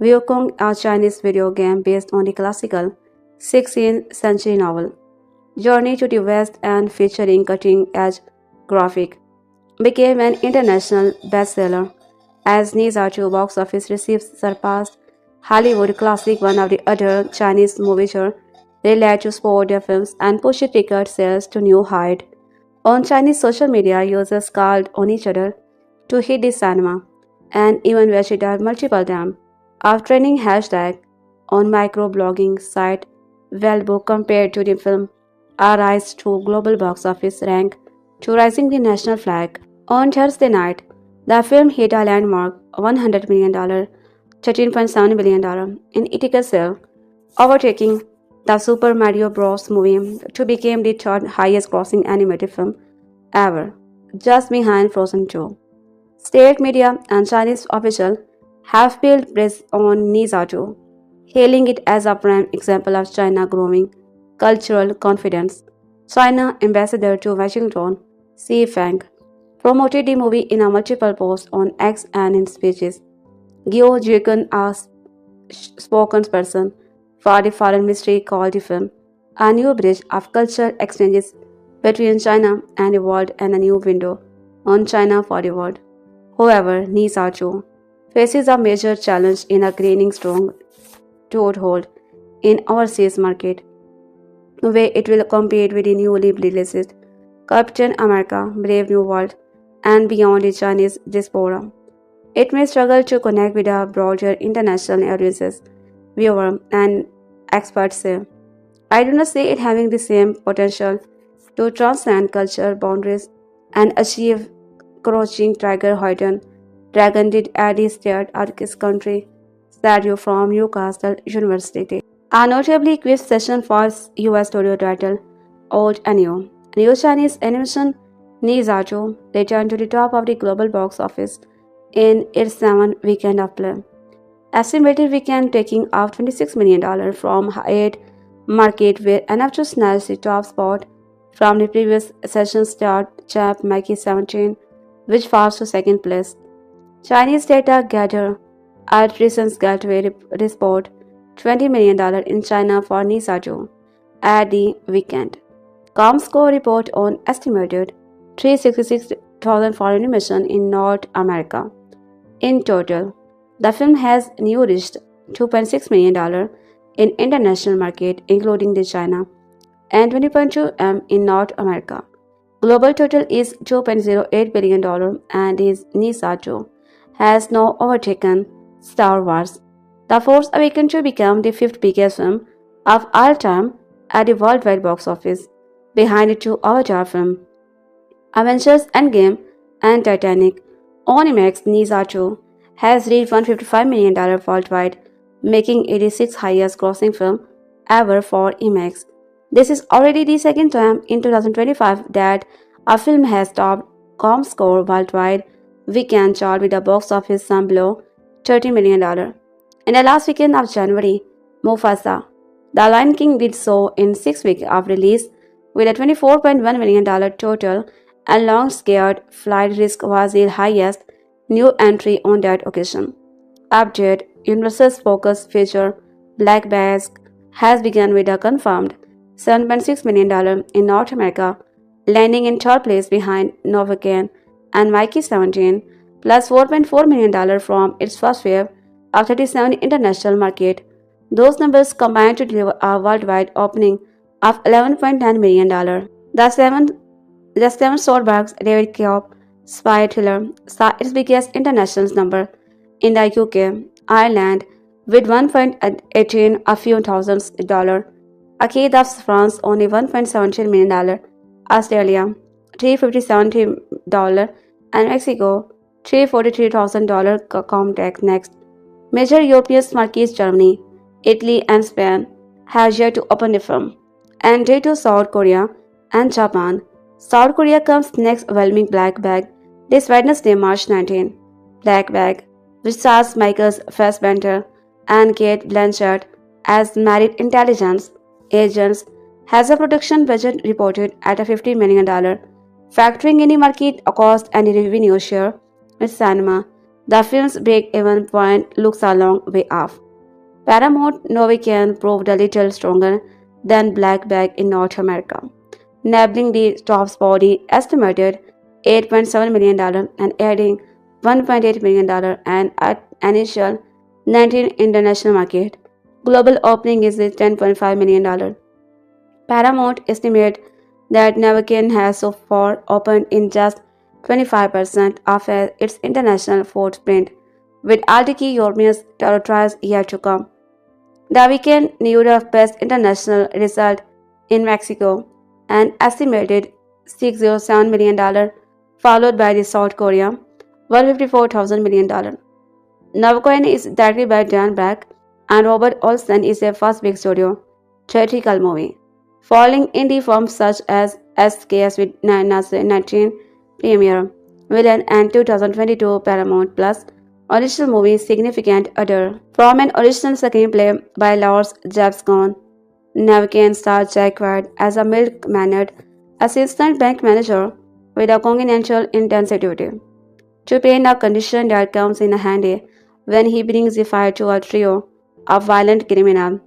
Wukong, a Chinese video game based on the classical 16th century novel Journey to the West and featuring cutting-edge graphic, became an international bestseller as Ni Zha box office receipts surpassed Hollywood classic. One of the other Chinese movies They like to support their films and push the ticket sales to new height. On Chinese social media, users called on each other to hit the cinema and even visited multiple times. Our trending hashtag on microblogging site Weibo compared to the film our rise to global box office rank to raising the national flag. On Thursday night, the film hit a landmark $100 million, $13.7 billion in ticket sale, overtaking the Super Mario Bros. Movie to become the third highest grossing animated film ever, just behind Frozen 2. State media and Chinese officials have built praise on Nizato, hailing it as a prime example of China growing cultural confidence. China ambassador to Washington, Xi Feng, promoted the movie in a multiple posts on X and in speeches. Gyo Jigen, a spokesperson for the foreign ministry, called the film a new bridge of cultural exchanges between China and the world and a new window on China for the world. However, Nisacho faces a major challenge in a gaining strong toehold in overseas market, where it will compete with the newly released Captain America, Brave New World, and beyond the Chinese diaspora. It may struggle to connect with a broader international audiences, viewer, and experts say. I do not see it having the same potential to transcend cultural boundaries and achieve crouching tiger hidden dragon did at the state artist country statue from Newcastle University. A notably quick session for US studio title Old and New Chinese animation Nizato returned to the top of the global box office in its seventh weekend of play. Estimated weekend taking off $26 million from eight market where enough to snatch the top spot from the previous session star chap Mikey 17, which falls to second place. Chinese data gather at recent Gateway report $20 million in China for Nisajo at the weekend. Comscore report on estimated 366,000 for animation in North America. In total, the film has new reached $2.6 million in international market including the China and 20.2 M in North America. Global total is $2.08 billion and his Nisato has now overtaken Star Wars. The Force Awakens to become the fifth biggest film of all time at the worldwide box office, behind the two Avatar films, Avengers Endgame and Titanic. On IMAX, Nisato has reached $155 million worldwide, making it the sixth highest grossing film ever for IMAX. This is already the second time in 2025 that a film has topped Comscore worldwide weekend chart with a box office sum below $30 million. In the last weekend of January, Mufasa, The Lion King did so in 6 weeks of release with a $24.1 million total and long scared flight risk was the highest new entry on that occasion. Update Universal's focus feature Black Mask has begun with a confirmed $7.6 million in North America, landing in third place behind Novacan and Mikey 17, plus $4.4 million from its first wave of 37 international market. Those numbers combined to deliver a worldwide opening of $11.9 million. The Steven Soderbergh's David Koepp spy thriller saw its biggest international number in the UK, Ireland, with 1.18 a few thousands dollars. Arcade of France only $1.17 million, Australia $357 and Mexico $343,000 Comtech next. Major European markets Germany, Italy and Spain have yet to open the film, and due to South Korea and Japan. South Korea comes next overwhelming Black Bag this Wednesday, March 19. Black Bag, which stars Michael Fassbender and Kate Blanchett as married intelligence agents, has a production budget reported at $50 million, factoring any market cost and revenue share with cinema. The film's break-even point looks a long way off. Paramount Novican proved a little stronger than Black Bag in North America, nabbing the top spot estimated $8.7 million and adding $1.8 million and at initial 19 international market. Global opening is $10.5 million. Paramount estimates that Navakin has so far opened in just 25% of its international footprint, with Aldiki European territories yet to come. The weekend Europe's best international result in Mexico, an estimated $607 million, followed by the South Korea, $154,000 million. Navacoin is directed by Dan Brack, and Robert Olsen is a first big studio theatrical movie, following indie films such as SKS with 19 premiere, Villain and 2022 Paramount Plus original movie Significant Other. From an original screenplay by Lars Jabsgård, Navakin stars Jack White as a mild-mannered assistant bank manager with a congenital intensity to paint a condition that comes in handy when he brings the fire to a trio of violent criminals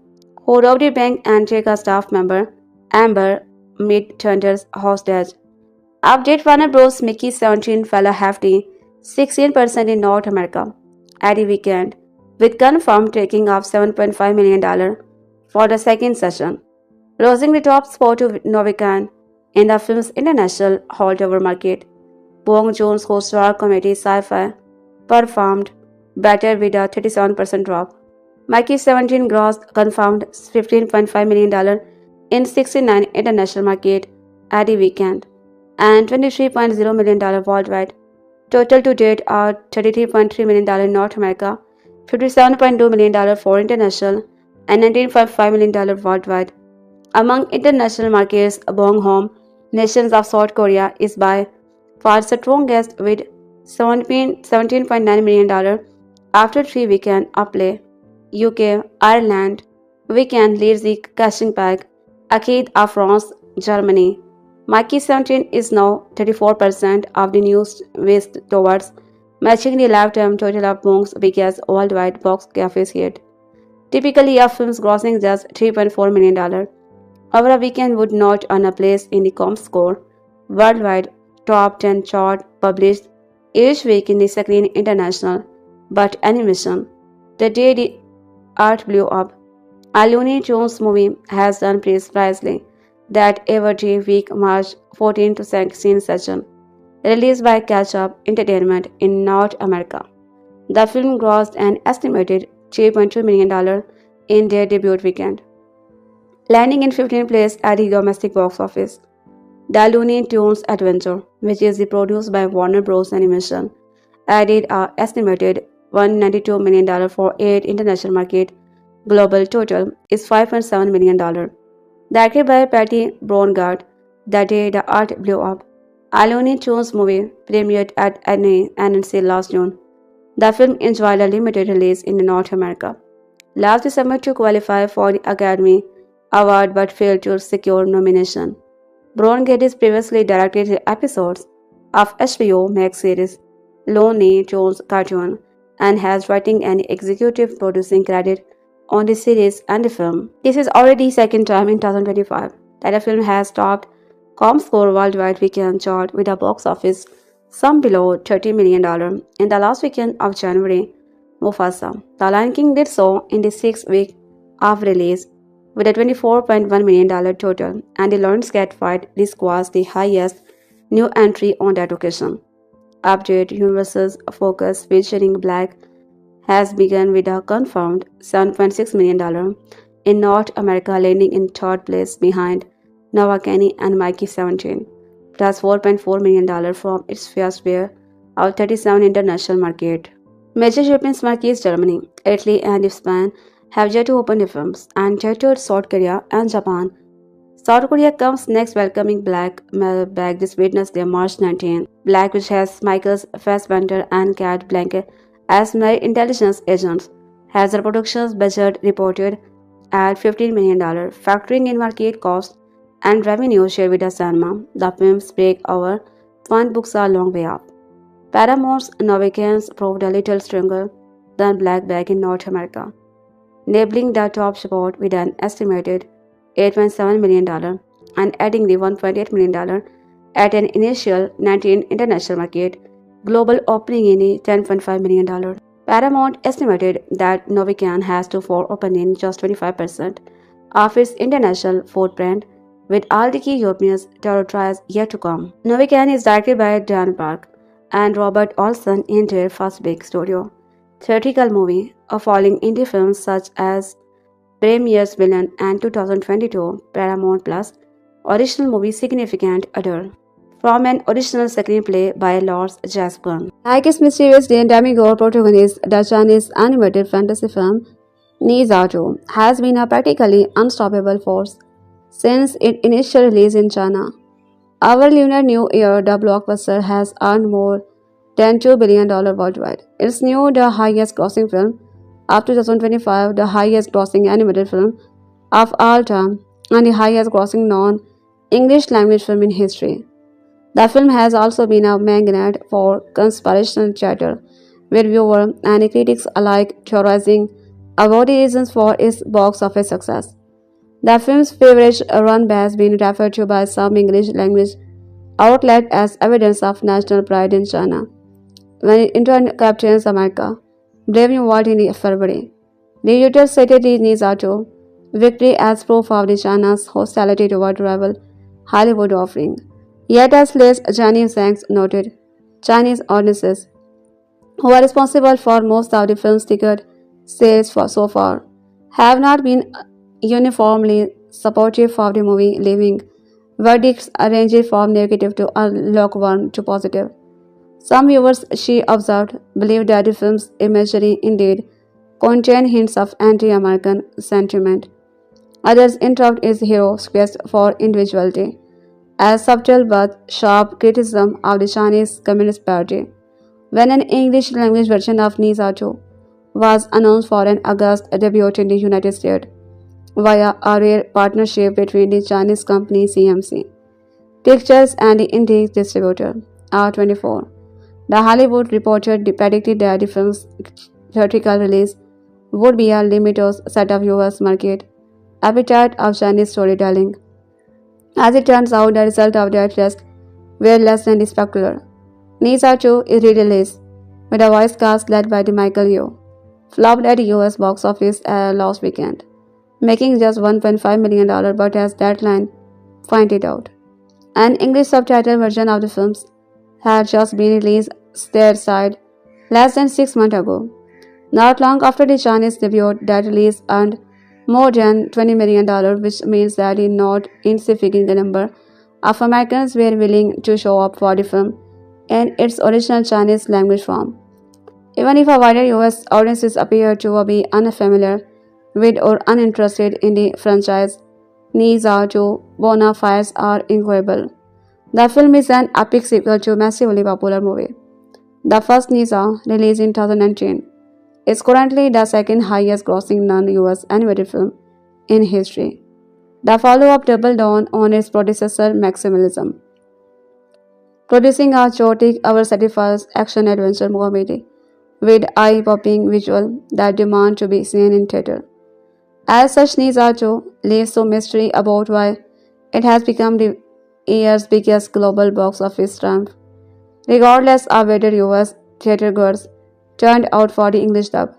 who rob the bank and take a staff member, Amber, mid-20s hostage. Update: Warner Bros. Mickey 17 fell a hefty 16% in North America at the weekend, with confirmed taking of $7.5 million for the second session, losing the top spot to Novican in the film's international holdover market. Bong Jones' co-star comedy Sci-Fi performed better with a 37% drop. Mikey 17 grossed confirmed $15.5 million in 69 international market at the weekend and $23.0 million worldwide. Total to date are $33.3 million in North America, $57.2 million for international, and $19.5 million worldwide. Among international markets, Bong home nations of South Korea is by far the strongest with $17.9 million after 3 weekends of play. UK, Ireland, weekend leads the casting pack, ahead of France, Germany. Mikey 17 is now 34% of the news west towards, matching the lifetime total of Bong's biggest worldwide box office hit. Typically, a film's grossing just $3.4 million. Over a weekend would not earn a place in the ComScore worldwide top 10 chart published each week in the Screen International, but animation. The day the art blew up, a Looney Tunes movie has done precisely that every week March 14 to 16 session, released by Catch Up Entertainment in North America. The film grossed an estimated $3.2 million in their debut weekend, landing in 15th place at the domestic box office. The Looney Tunes Adventure, which is produced by Warner Bros. Animation, added an estimated $192 million for 8 international market. Global total is $5.7 million. Directed by Patty Braungart, the day the art blew up, a Looney Tunes movie premiered at NNC last June. The film enjoyed a limited release in North America last December to qualify for the Academy Award but failed to secure nomination. Braungart previously directed the episodes of HBO Max series Looney Tunes cartoon and has writing and executive producing credit on the series and the film. This is already second time in 2025 that a film has topped ComScore worldwide weekend chart with a box office sum below $30 million in the last weekend of January. Mufasa, The Lion King did so in the 6th week of release with a $24.1 million total, and the Lionsgate fight this was the highest new entry on that occasion. Update: Universal's focus featuring Black has begun with a confirmed $7.6 million in North America, landing in third place behind Navakin and Mikey 17, plus $4.4 million from its fair share of 37 international market. Major European markets Germany, Italy and Spain have yet to open the films, and theatered South Korea and Japan. South Korea comes next, welcoming Black back this Wednesday, March 19. Black, which has Michael Fassbender and Cat Blanchett as married intelligence agents, has a production budget reported at $15 million, factoring in market cost and revenue share with the cinema. The film's break-over fund books are a long way up. Paramount's Novicans proved a little stronger than Black back in North America, nailing the top spot with an estimated $8.7 million and adding the $1.8 million at an initial 19 international market, global opening in the $10.5 million. Paramount estimated that Novican has to for open in just 25% of its international footprint with all the key European territories yet to come. Novi Kahani is directed by Dan Park and Robert Olson in their first big studio theatrical movie, following indie films such as Premier's Villain and 2022 Paramount Plus original movie Significant Other from an original screenplay by Lars Jaspern. Like its mysterious demigod protagonist, the Chinese animated fantasy film Ni Zhaozhou has been a practically unstoppable force since its initial release in China. Our Lunar New Year, the blockbuster has earned more than $2 billion worldwide. It's new the highest grossing film of 2025, the highest grossing animated film of all time, and the highest grossing non-English language film in history. The film has also been a magnet for conspirational chatter, with viewers and critics alike theorizing about the reasons for its box office success. The film's favorite run has been referred to by some English language outlets as evidence of national pride in China. When it in turn captains America, brave new world in February. The Reuters cited the Nizato victory as proof of the China's hostility toward rival Hollywood offering. Yet, as Les Chinese Sanks noted, Chinese audiences, who are responsible for most of the film's ticket sales for so far, have not been uniformly supportive of the movie, leaving verdicts ranging from negative to lukewarm to positive. Some viewers, she observed, believe that the film's imagery indeed contained hints of anti-American sentiment. Others interrupt its hero's quest for individuality as subtle but sharp criticism of the Chinese Communist Party. When an English language version of Ni Zhaozhou was announced for an August debut in the United States via a rare partnership between the Chinese company CMC Pictures and the indie distributor R24. The Hollywood Reporter predicted that the film's theatrical release would be a limited set of viewers market appetite of Chinese storytelling. As it turns out, the result of that test were less than spectacular. Ni Zhaozhou is re-released with a voice cast led by the Michael Yeoh, flopped at the US box office last weekend, making just $1.5 million, but as Deadline pointed out, an English subtitle version of the films had just been released stateside less than 6 months ago. Not long after the Chinese debut, that release earned more than $20 million, which means that a not insignificant number of Americans were willing to show up for the film in its original Chinese language form. Even if a wider US audiences appear to be unfamiliar with or uninterested in the franchise, Ni Zhaozhou bona fides are incredible. The film is an epic sequel to a massively popular movie. The first Ni Zha, released in 2019, is currently the second highest grossing non-US animated film in history. The follow-up doubled down on its predecessor Maximalism, producing a chaotic, hour-satisfied action-adventure comedy with eye-popping visuals that demand to be seen in theater. As such, Ni Zhaozhou leaves some mystery about why it has become the year's biggest global box office triumph, regardless of whether US theatergoers turned out for the English dub.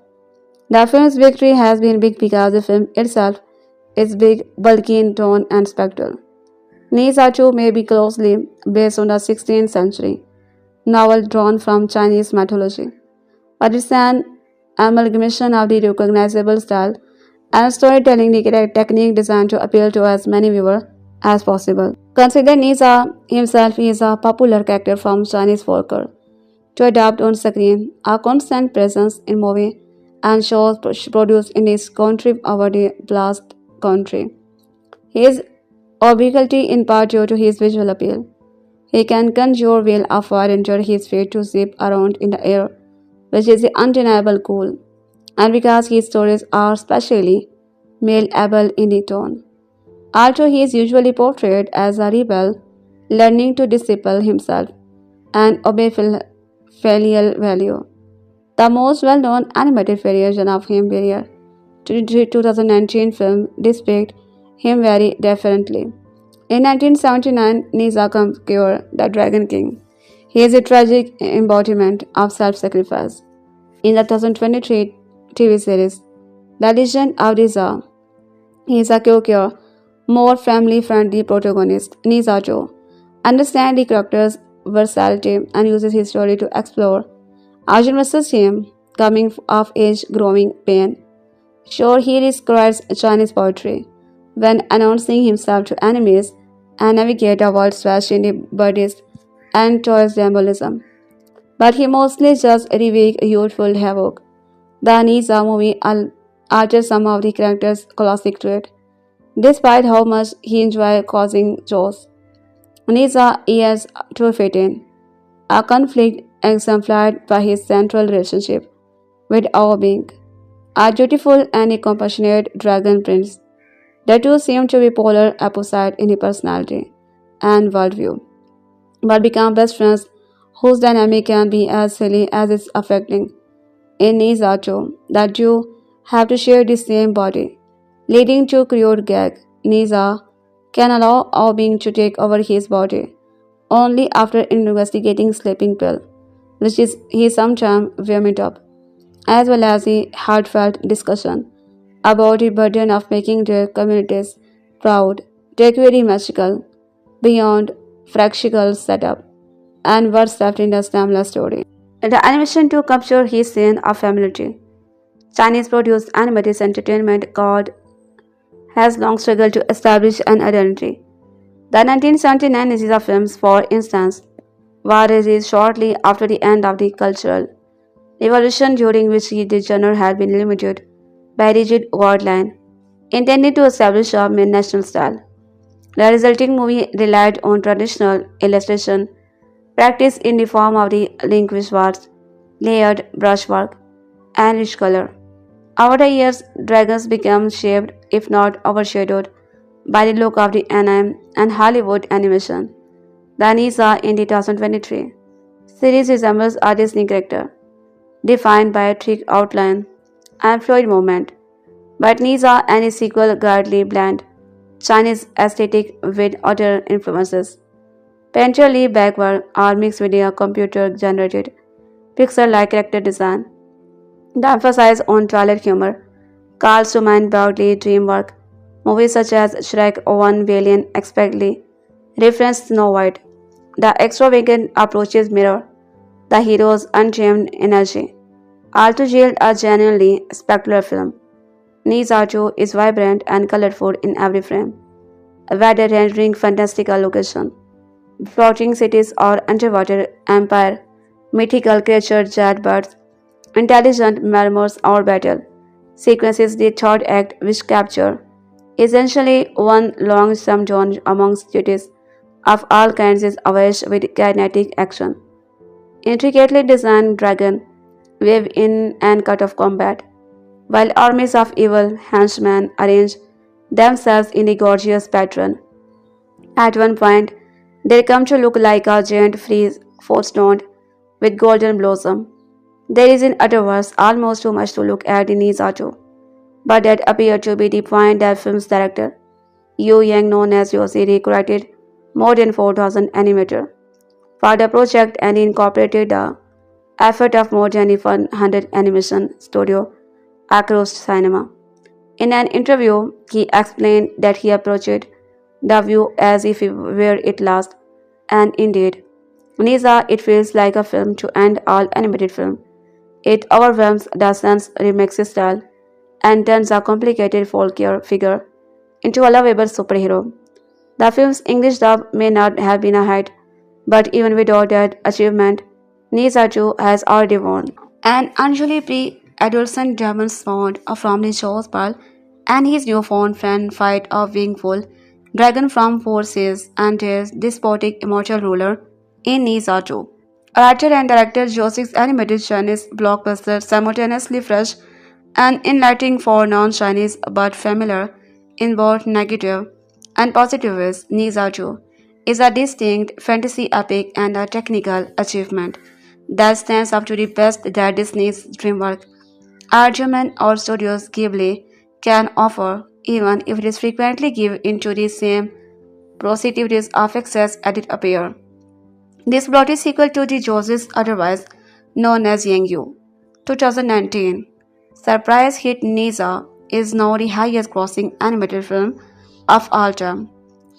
The film's victory has been big because the film itself is big, bulky in tone and spectral. Ni Zhaozhou may be closely based on the 16th century novel drawn from Chinese mythology, but it's an amalgamation of the recognizable style and storytelling technique designed to appeal to as many viewers as possible. Consider Ni Zha himself is a popular character from Chinese folklore to adapt on screen, a constant presence in movie and shows produced in his country over the blast country. His ubiquity in part due to his visual appeal. He can conjure will of fire and his feet to zip around in the air, which is undeniable cool, and because his stories are specially male-able in the tone. Although he is usually portrayed as a rebel, learning to disciple himself and obey filial value. The most well-known animated variation of him barrier to the 2019 film depict him very differently. In 1979, Ni Zha conquered the Dragon King. He is a tragic embodiment of self-sacrifice. In the 2023 TV series, The Legend of Ni Zha, he is a courier, more family-friendly protagonist, Nizajo, understands the character's versatility and uses his story to explore Arjun versus him, coming of age growing pain. Sure, he describes Chinese poetry when announcing himself to enemies and navigate a world smashed in the Buddhist and Taoist symbolism. But he mostly just wreak youthful havoc. The Nisa movie alters some of the character's classic trait, despite how much he enjoys causing chaos. Nisa is to fit in, a conflict exemplified by his central relationship with our being, a dutiful and a compassionate dragon prince. The two seem to be polar opposites in his personality and worldview, but become best friends whose dynamic can be as silly as it's affecting. In Nizato, the two have to share the same body, leading to crude gag. Niza can allow our being to take over his body only after investigating sleeping pill, which is he sometimes vomit up, as well as a heartfelt discussion about the burden of making their communities proud, take very magical, beyond fractional setup, and what's left in the stemless story. The animation to capture his scene of familiarity. Chinese produced animated entertainment called has long struggled to establish an identity. The 1979 Nijiza films, for instance, were released shortly after the end of the cultural revolution during which the genre had been limited by rigid guideline intended to establish a main national style. The resulting movie relied on traditional illustration practiced in the form of the linguist words, layered brushwork, and rich color. Over the years, dragons became shaped, if not overshadowed, by the look of the anime and Hollywood animation. The Nisa in the 2023 series resembles a Disney character, defined by a thick outline and fluid movement. But Nisa and his sequel guardedly blend Chinese aesthetic with other influences. Painterly backward are mixed with a computer-generated pixel-like character design. The emphasis on toilet humor calls to mind broadly dreamwork. Movies such as Shrek 1 Valiant expectly reference Snow White. The extravagant approaches mirror the hero's untamed energy, all to yield a genuinely spectacular film. Nizato is vibrant and colorful in every frame, whether rendering fantastical location, floating cities or underwater empire, mythical creatures, jet birds, intelligent murmurs or battle sequences the third act which capture essentially one long sojourn amongst cities of all kinds is awash with kinetic action. Intricately designed dragon weave in and cut off combat, while armies of evil henchmen arrange themselves in a gorgeous pattern. At one point, they come to look like a giant frieze forestone with golden blossom. There is in other words almost too much to look at in Nizato, but that appeared to be the point that film's director, Yu Yang known as Yoshiri, created more than 4,000 animators for the project and incorporated the effort of more than 100 animation studios across cinema. In an interview, he explained that he approached the view as if it were its last, and indeed, Nisa, it feels like a film to end all animated film. It overwhelms the sense remix style and turns a complicated folklore figure into a lovable superhero. The film's English dub may not have been a hit, but even without that achievement, Nizatu has already won. An unusually pre-adolescent demon spawned from his show's pearl and his newfound friend fight a wingful dragon from four seas and his despotic immortal ruler in Nizatu. Writer and director Josep's animated Chinese blockbuster simultaneously fresh and enlightening for non-Chinese but familiar in both negative and positive ways. Nizatu is a distinct fantasy epic and a technical achievement that stands up to the best that Disney's DreamWorks, Arjuman or Studios Ghibli can offer, even if it is frequently given into the same proclivities of excess as it appear. This plot is sequel to the Jose's otherwise known as Yang Yu. 2019 surprise hit Niza is now the highest grossing animated film of all time,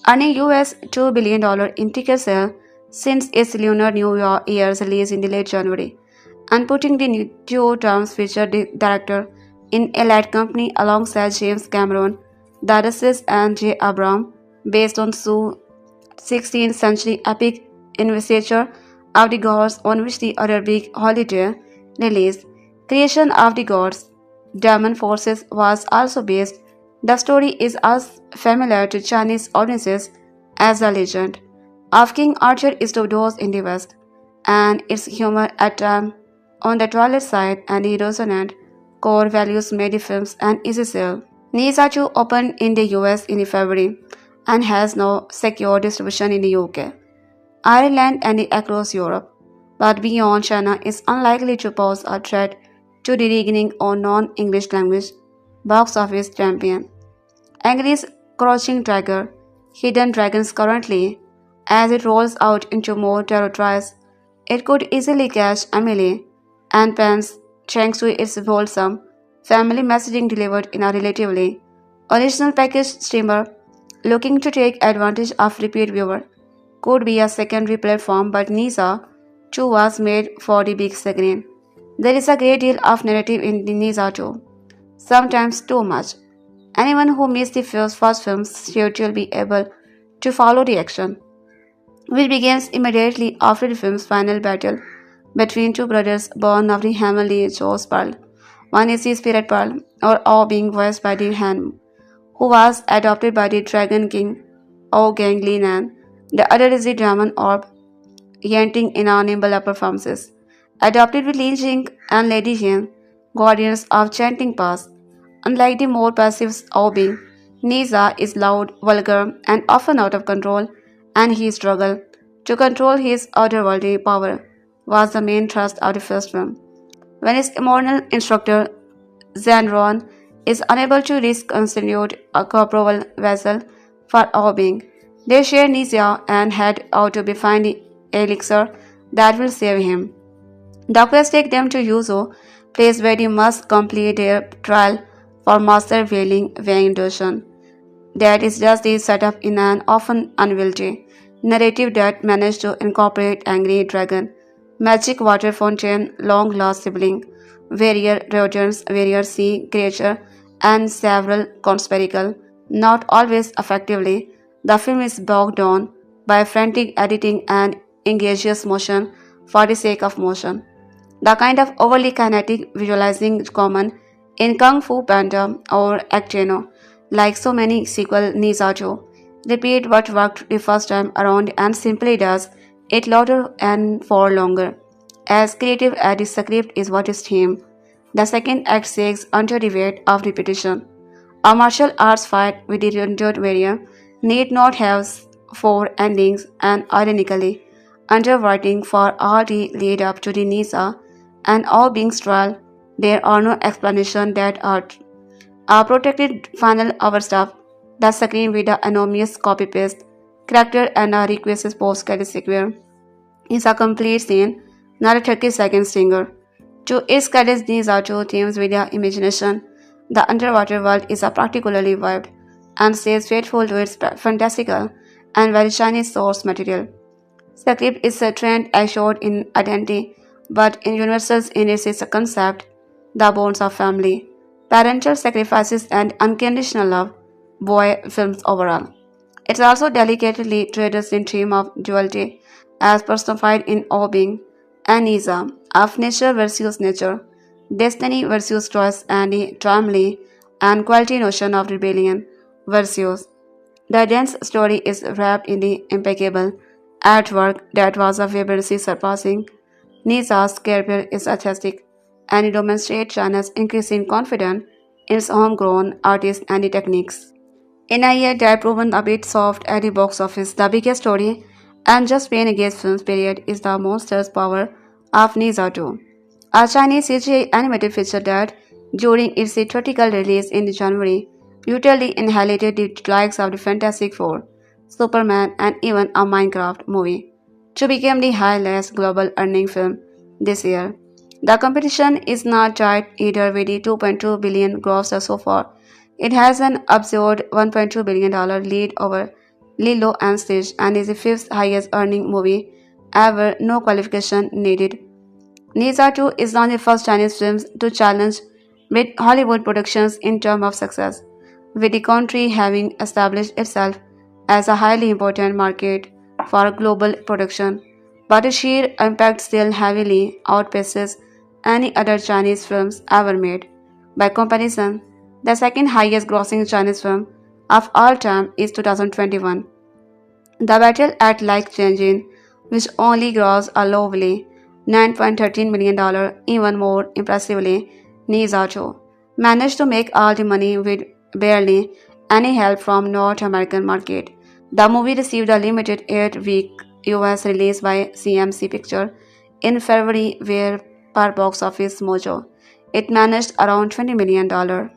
earning US $2 billion in ticket sale since its Lunar New Year's release in the late January, and putting the new two terms featured director in Elite Company alongside James Cameron, Dadasis and J. Abram, based on Sue 16th century epic investiture of the gods on which the other big holiday release, Creation of the Gods, Demon Forces was also based. The story is as familiar to Chinese audiences as the legend of King Arthur is to those in the West, and its humor at times on the toilet side and the resonant core values made the films an easy sell. Nizachu opened in the US in February and has now secure distribution in the UK, Ireland, and across Europe, but beyond China is unlikely to pose a threat to the regaining or non-English language box office champion. Angry's Crouching Tiger, Hidden Dragons currently, as it rolls out into more territories, it could easily catch Emily and Pence thanks to its wholesome family messaging delivered in a relatively original package streamer looking to take advantage of repeat viewer could be a secondary platform, but Nisa too was made for the big screen. There is a great deal of narrative in the Nisa too, sometimes too much. Anyone who missed the first films should still be able to follow the action, which begins immediately after the film's final battle between two brothers born of the heavenly Joe's Pearl. One is the Spirit Pearl, or Awe, being voiced by the Han, who was adopted by the Dragon King Awe Gang Linan. The other is the Dragon Orb, Yanting in our nimble performances. Adopted with Lin Jing and Lady Jin, guardians of chanting past. Unlike the more passive Aobi, Niza is loud, vulgar, and often out of control, and he struggled to control his otherworldly power was the main thrust of the first film. When his immortal instructor, Zanron, is unable to reconstitute a corporal vessel for Aobing, they share Nizia and head out to find the elixir that will save him. Doctors take them to Yuzo, place where they must complete their trial for master whaling Wang Doshan. That is just the setup in an often unwieldy narrative that managed to incorporate angry dragon, magic water fountain, long lost sibling, warrior rodents, warrior sea creature, and several conspiracle, not always effectively. The film is bogged down by frantic editing and engaging motion for the sake of motion. The kind of overly kinetic visualizing common in Kung Fu Panda or Acteno, like so many sequel Nizajo, repeat what worked the first time around and simply does it louder and for longer. As creative as the script is what is theme, the second act sags under the weight of repetition. A martial arts fight with the rendered warrior need not have four endings, and ironically, underwriting for all the lead up to the Nisa and all being's trial, there are no explanations that are protected final overstuff the screen with the anonymous copy paste character and a request post credit sequence is a complete scene, not a 30-second stinger. To its credit, these are two themes with their imagination. The underwater world is a particularly vivid and stays faithful to its fantastical and very Chinese source material. Script is a trend assured in identity, but in universals in its concept, the bonds of family, parental sacrifices, and unconditional love, boy films overall. It also delicately treads the theme of duality as personified in Obing and Isa, of nature versus nature, destiny versus choice, and the timely and quality notion of rebellion versus. The dense story is wrapped in the impeccable artwork that was of vibrancy surpassing. Nisa's character is aesthetic and it demonstrates China's increasing confidence in its homegrown artists and the techniques. In a year that proven a bit soft at the box office, the biggest story and just pain against films period is the monster's power of Nisa 2, a Chinese CGI animated feature that, during its theatrical release in January, brutally annihilated the likes of the Fantastic Four, Superman, and even a Minecraft movie, to become the highest global earning film this year. The competition is not tight either with the 2.2 billion gross so far It has an absurd $1.2 billion lead over Lilo and Stitch and is the fifth highest earning movie ever, no qualification needed. Nisa 2 is not the first Chinese film to challenge big Hollywood productions in terms of success, with the country having established itself as a highly important market for global production. But the sheer impact still heavily outpaces any other Chinese films ever made. By comparison, the second highest grossing Chinese film of all time is 2021, the battle at Lake Changjin, which only grossed a lovely $9.13 million, even more impressively, Nizato managed to make all the money with barely any help from North American market. The movie received a limited 8-week US release by CMC Picture in February, where per box office mojo, it managed around $20 million.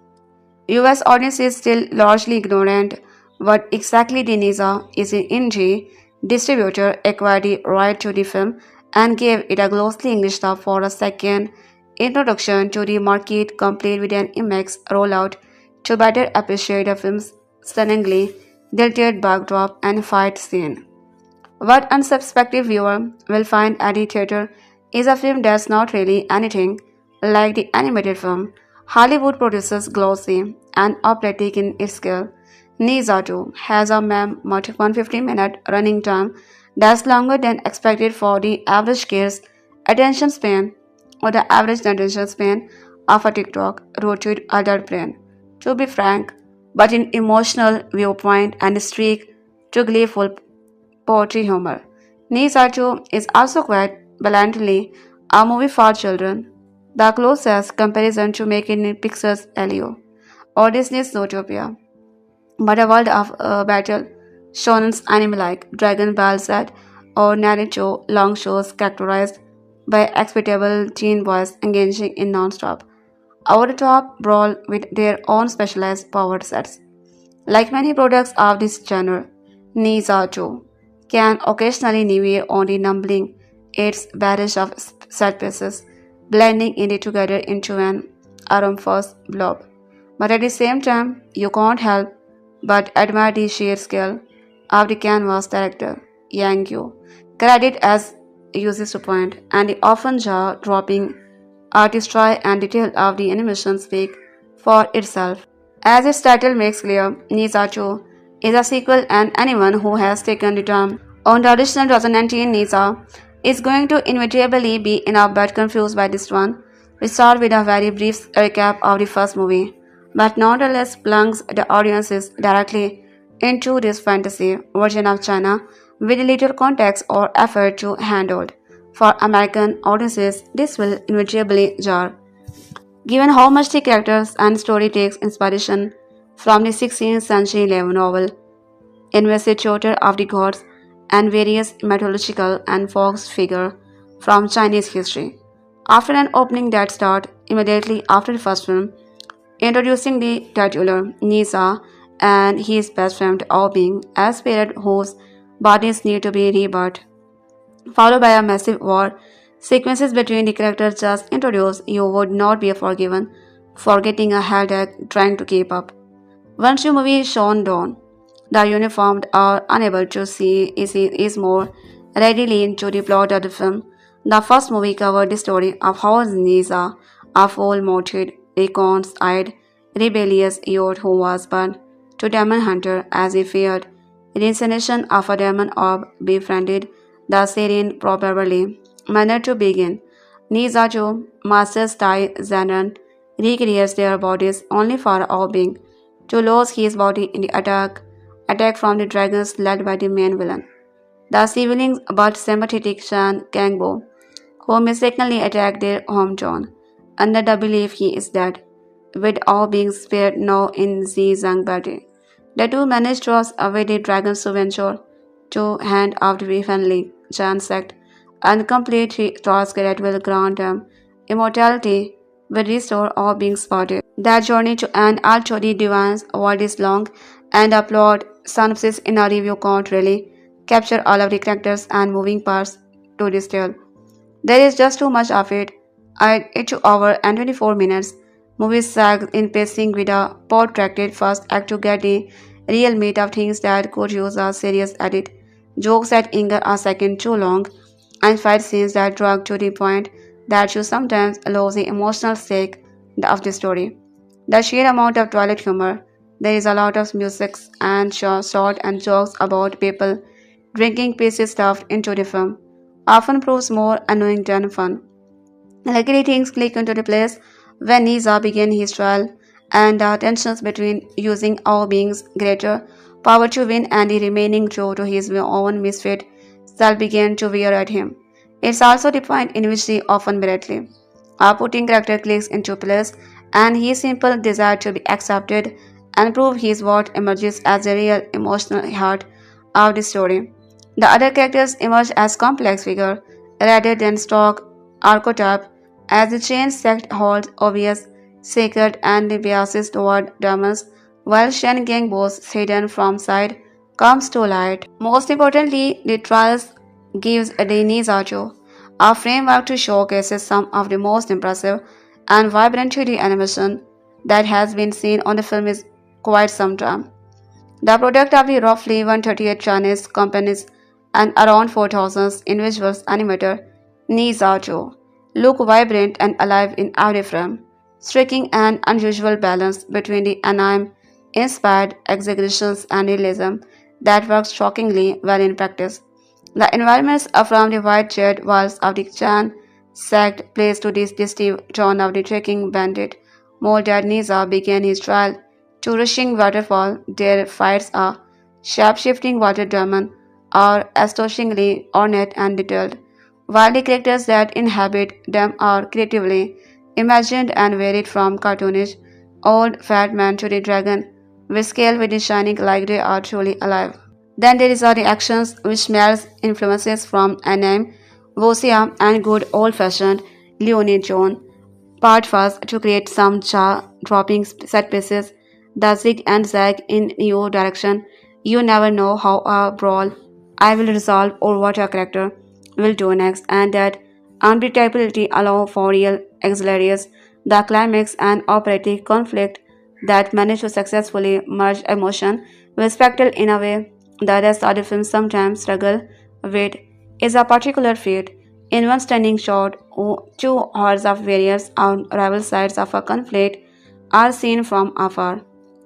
US audience is still largely ignorant what exactly the NISA is. An indie distributor acquired the right to the film and gave it a glossy English dub for a second introduction to the market, complete with an IMAX rollout to better appreciate the film's stunningly detailed backdrop and fight scene. What unsuspecting viewer will find at the theater is a film that's not really anything like the animated film Hollywood produces glossy and operatic in its scale. Nisa 2 has a 150-minute running time that's longer than expected for the average kid's attention span or the average attention span of a TikTok rooted adult brain. To be frank, but in emotional viewpoint and streak to gleeful poetry humor. Nisatu is also quite bluntly a movie for children, the closest comparison to making it Pixar's Elio or Disney's Zootopia, but a world of battle shonen's anime like Dragon Ball Z or Naruto long shows characterized by expectable teen boys engaging in non-stop, over-the-top brawl with their own specialized power sets. Like many products of this genre, Nizato can occasionally never only numbling its barrage of set pieces, blending it together into an amorphous blob. But at the same time, you can't help but admire the sheer scale of the canvas director, Yang Yu, credit as uses to point, and the often jaw-dropping artistry and detail of the animation speak for itself. As its title makes clear, Nizato is a sequel, and anyone who has taken the time on the original 2019 Niza is going to inevitably be enough but confused by this one. We start with a very brief recap of the first movie, but nonetheless plunges the audiences directly into this fantasy version of China with little context or effort to handle. For American audiences, this will inevitably jar. Given how much the characters and story takes inspiration from the 16th century novel Investiture of the Gods and various mythological and folk figures from Chinese history. After an opening that starts immediately after the first film, introducing the titular Nisa and his best friend Ao Bing as parents whose bodies need to be rebirthed, followed by a massive war sequences between the characters just introduced, you would not be forgiven for getting a headache trying to keep up. Once the movie is shown down, the uniformed are unable to see is more readily into the plot of the film. The first movie covered the story of how Nisa, a full-mounted, reconciled, rebellious youth who was burned to demon hunter as he feared reincarnation of a demon orb befriended the Syrian probably manner to begin. Nizajo masters Tai Zanan recreates their bodies only for Aubing to lose his body in the attack from the dragons led by the main villain. The siblings but sympathetic Shan Kangbo, who mistakenly attacked their hometown under the belief he is dead, with all being spared now in Zhang Badi. The two managed to toss away the dragons to venture to hand out the heavenly Jan sect and complete the task that will grant them immortality will restore all beings body. That journey to an although the divine's world is long and the plot synopsis in a review can't really capture all of the characters and moving parts to this tale. There is just too much of it. At 2 hours and 24 minutes, Movies sag in pacing with a protracted first act to get the real meat of things that could use a serious edit, jokes that linger a second too long, and fight scenes that drag to the point that you sometimes lose the emotional stake of the story. The sheer amount of toilet humor, there is a lot of music and short and jokes about people drinking pieces stuffed into the film, often proves more annoying than fun. Luckily, things click into the place when Nisa began his trial, and the tensions between using our being's greater power to win and the remaining true to his own misfit self began to wear at him. It's also the point in which he often bravely are putting character clicks into place, and his simple desire to be accepted and prove he is what emerges as the real emotional heart of the story. The other characters emerge as complex figures rather than stock archetype as the chain sect holds obvious sacred and biases toward demons, while Shen Gang boasts hidden from sight comes to light. Most importantly, the trials gives Denise Arjo a framework to showcase some of the most impressive and vibrant 3D animation that has been seen on the film is quite some time. The product of the roughly 138 Chinese companies and around 4,000 individuals animator Nizajo look vibrant and alive in every frame, striking an unusual balance between the anime-inspired exaggerations and realism that works shockingly well in practice. The environments are from the white shade walls of the Chan sect place to this distinct tone of the trekking bandit. Molded Niza began his trial to rushing waterfall. Their fights are shape-shifting water demon are astonishingly ornate and detailed, while the characters that inhabit them are creatively imagined and varied from cartoonish old fat man to the dragon, with scale with the shining like they are truly alive. Then there is the actions which smells influences from anime, Vosia and good old-fashioned Leonie John. Part first to create some jaw-dropping set pieces that zig and zag in your direction. You never know how a brawl I will resolve or what a character will do next, and that unpredictability allow for real exhilarious the climax and operatic conflict that manage to successfully merge emotion with spectacle in a way the rest of the film sometimes struggle with is a particular feat. In one stunning shot, two hordes of various rival sides of a conflict are seen from afar,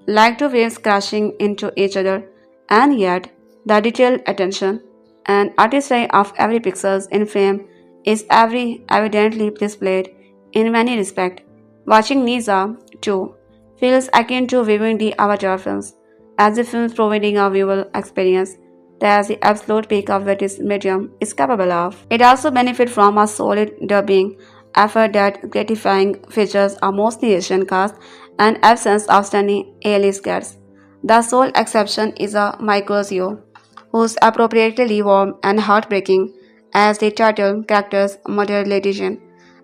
like two waves crashing into each other, and yet the detailed attention and artistry of every pixel in frame is evidently displayed in many respects. Watching Nisa, too, feels akin to viewing the Avatar films, as the films providing a visual experience that's the absolute peak of what this medium is capable of. It also benefits from a solid dubbing effort that gratifying features a mostly Asian cast and absence of stunning A-list cats. The sole exception is a Microzio, who's appropriately warm and heartbreaking as the title character's mother Letizian.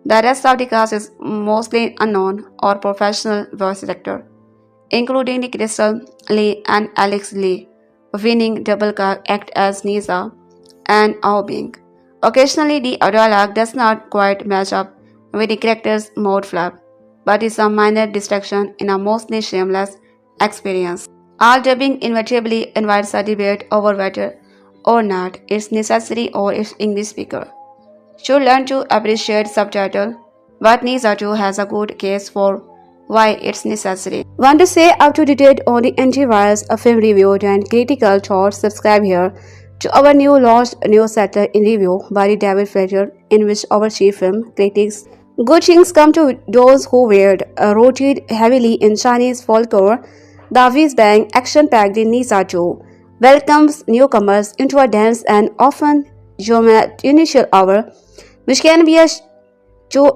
The rest of the cast is mostly unknown or professional voice actor, including the Crystal Lee and Alex Lee, winning double act as Nisa and Aobing. Occasionally, the dialogue does not quite match up with the character's mouth flap, but is a minor distraction in a mostly shameless experience. All dubbing inevitably invites a debate over whether or not it's necessary or if English speaker should learn to appreciate subtitle, but Nizatu has a good case for why it's necessary. Want to say up to date on the antivirus, a film review and critical thoughts? Subscribe here to our new launched newsletter in review by David Fraser, in which our chief film critics good things come to those who weird, rooted heavily in Chinese folklore. The whiz-bang action-packed Nizatu welcomes newcomers into a dense and often geometric initial hour, which can be a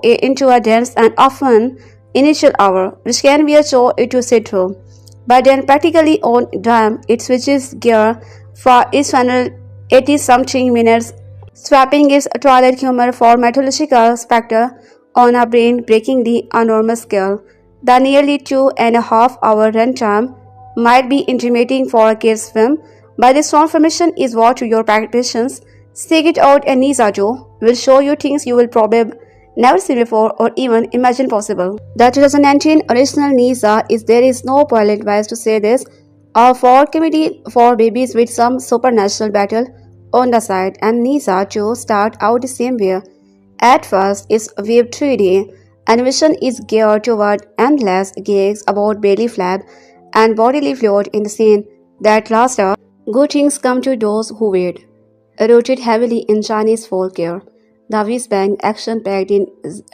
into a dense and often initial hour, which can be a chore to sit through. But then practically on dime, it switches gear for each final 80 something minutes, swapping its toilet humor for mythological spectre on a brain breakingly enormous scale. The nearly 2.5 hour runtime might be intimidating for a kids film, but this transformation is what your patience seek it out, and Nizajo will show you things you will probably never seen before or even imagined possible. The 2019 original Nisa is there is no polite ways to say this, a for comedy for babies with some supernatural battle on the side, and Nisa 2 start out the same way. At first, it's viewed 3D. Animation is geared toward endless gigs about belly flap and bodily fluid in the scene that last hour. Good things come to those who wait. Rooted heavily in Chinese folklore, the whiz-bang action-packed in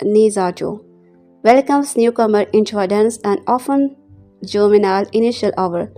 Nizato welcomes newcomer into a dense and often juvenile initial hour,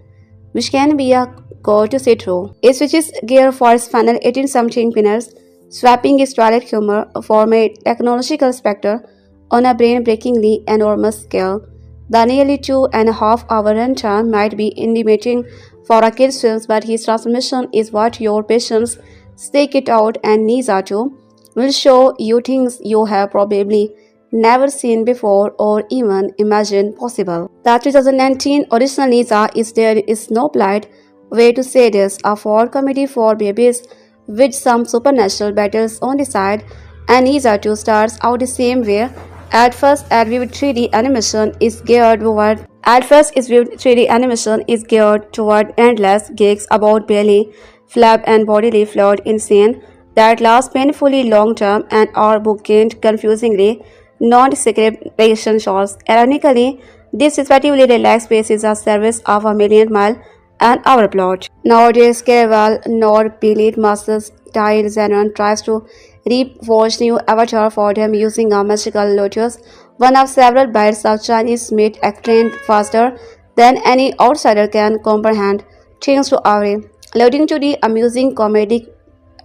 which can be a core to sit through. It switches gear for its final 18-something minutes, swapping its toilet humor for a technological spectre on a brain-breakingly enormous scale. The nearly 2.5 hour runtime might be intimidating for a kid's film, but his transformation is what your patience stake it out and Nizato will show you things you have probably never seen before or even imagined possible. The 2019 original Nisa is there is no polite way to say this, a fall comedy for babies with some supernatural battles on the side, and Nisa 2 starts out the same way. At first, at viewed 3D animation is geared toward at first, its viewed 3D animation is geared toward endless gigs about belly, flap, and bodily fluid in scene that last painfully long term and are bookend confusingly non-script patient shots. Ironically, this relatively relaxed pace is a service of a million mile an hour plot. Nowadays, Keval nor Belit Masters Tide Zenon tries to reforge new avatar for them using a magical lotus, one of several bites of Chinese meat explained faster than any outsider can comprehend, thanks to Aare, leading to the amusing comedic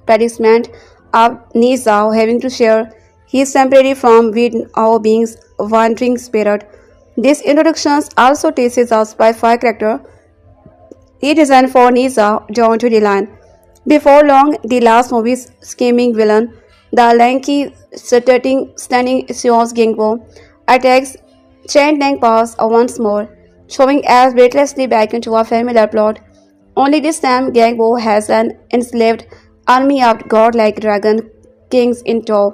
predicament of Nizao having to share his temporary form with our being's wandering spirit. These introductions also teases us by five character he designed for Nisa down to the line. Before long, the last movie's scheming villain, the lanky, stunning Sion's Gingbo, attacks Chen Tang Pass once more, showing as breathlessly back into a familiar plot. Only this time, Gangbo has an enslaved army of godlike dragon kings in tow,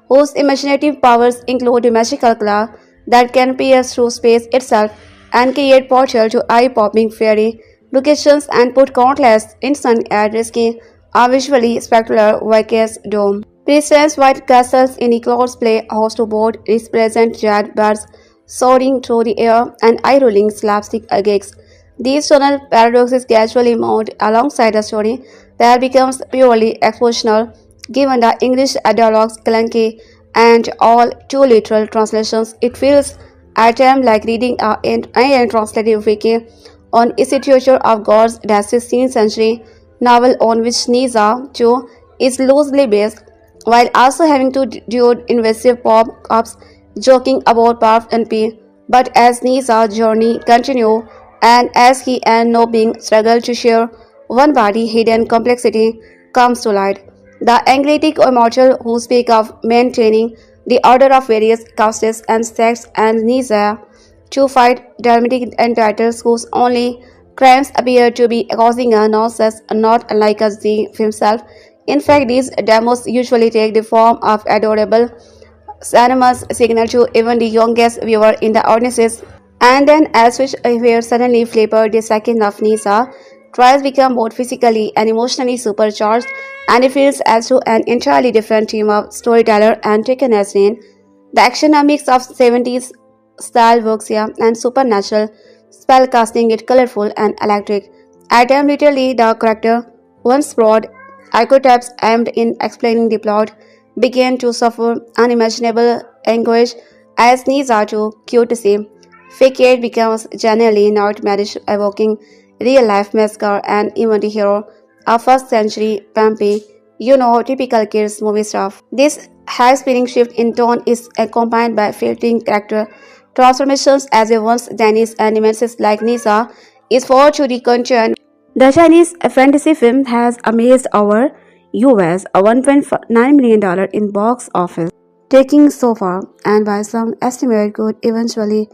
whose imaginative powers include a magical claw that can pierce through space itself and create portal to eye-popping fairy locations and put countless instant at risky a visually spectacular Vickers dome. Precise white castles in the clouds play host to both represent jet birds soaring through the air and eye-rolling slapstick gigs. These tonal paradoxes casually mount alongside a story that becomes purely expositional, given the English dialogues clunky and all too literal translations. It feels at times like reading an translated wiki on Institute of Gods, the 16th century novel on which Nisa too is loosely based, while also having to do invasive pop-ups joking about Parf and P. But as Nisa's journey continues, and as he and No being struggle to share one body, hidden complexity comes to light. The angelic immortal who speak of maintaining the order of various castes and sects and Nisa to fight dramatic entities whose only crimes appear to be causing a nonsense not unlike as the himself. In fact, these demos usually take the form of adorable cinemas signal to even the youngest viewer in the audiences. And then as which where suddenly flipper the second of Nisa, trials become both physically and emotionally supercharged, and it feels as though an entirely different team of storyteller and taken as in. The action a mix of 70s style works here and supernatural spell casting it colorful and electric. At times literally the character, once broad archetypes aimed in explaining the plot, began to suffer unimaginable anguish as needs are too cute to see. Fake it becomes genuinely nightmarish, evoking real-life mascara and even the hero, a first-century Pampy, typical kids movie stuff. This high-spinning shift in tone is accompanied by filtering character transformations as a once Chinese animations like Nisa is forward to the content. The Chinese fantasy film has amazed our US a $1.9 million in box office, taking so far, and by some estimate could eventually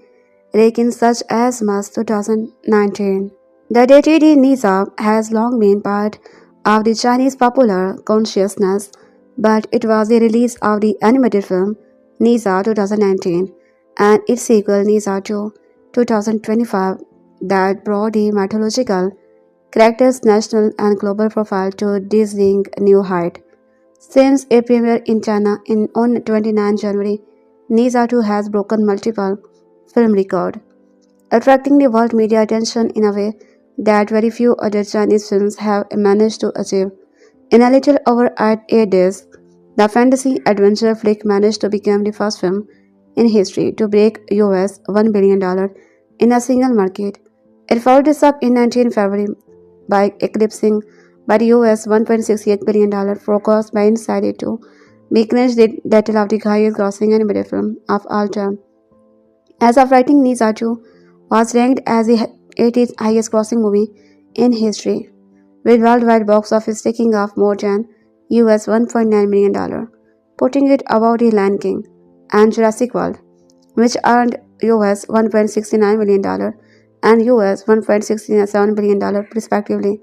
rake in such as much 2019. The deity Nisa has long been part of the Chinese popular consciousness, but it was the release of the animated film Nisa 2019 and its sequel Nisa 2 2025 that brought the mythological character's national and global profile to dizzying new height. Since it premiered in China on 29 January, Nisa 2 has broken multiple film records, attracting the world media attention in a way that very few other Chinese films have managed to achieve. In a little over 8 days, the fantasy adventure flick managed to become the first film in history to break US $1 billion in a single market. It followed this up in 19 February by eclipsing by the US $1.68 billion forecast by Inside It 2, making the title of the highest grossing animated film of all time. As of writing, Nizatu was ranked as the 80th highest grossing movie in history, with worldwide box office taking off more than US $1.9 million, putting it above The Lion King and Jurassic World, which earned US $1.69 million and US $1.67 billion respectively.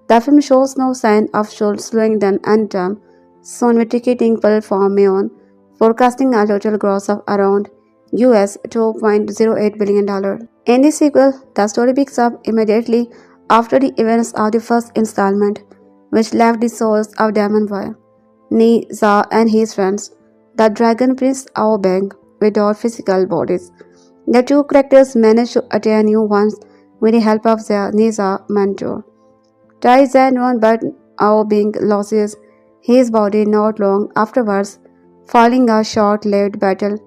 The film shows no sign of slowing down anytime soon, with ticketing pull from May on, forecasting a total gross of around US $2.08 billion. In the sequel, the story picks up immediately after the events of the first installment, which left the souls of Demon Boy, Ni Za and his friends, the Dragon Prince Aobeng, without physical bodies. The two characters manage to attain new ones with the help of their Niza mentor. Tai Zan but Aobeng loses his body not long afterwards, following a short-lived battle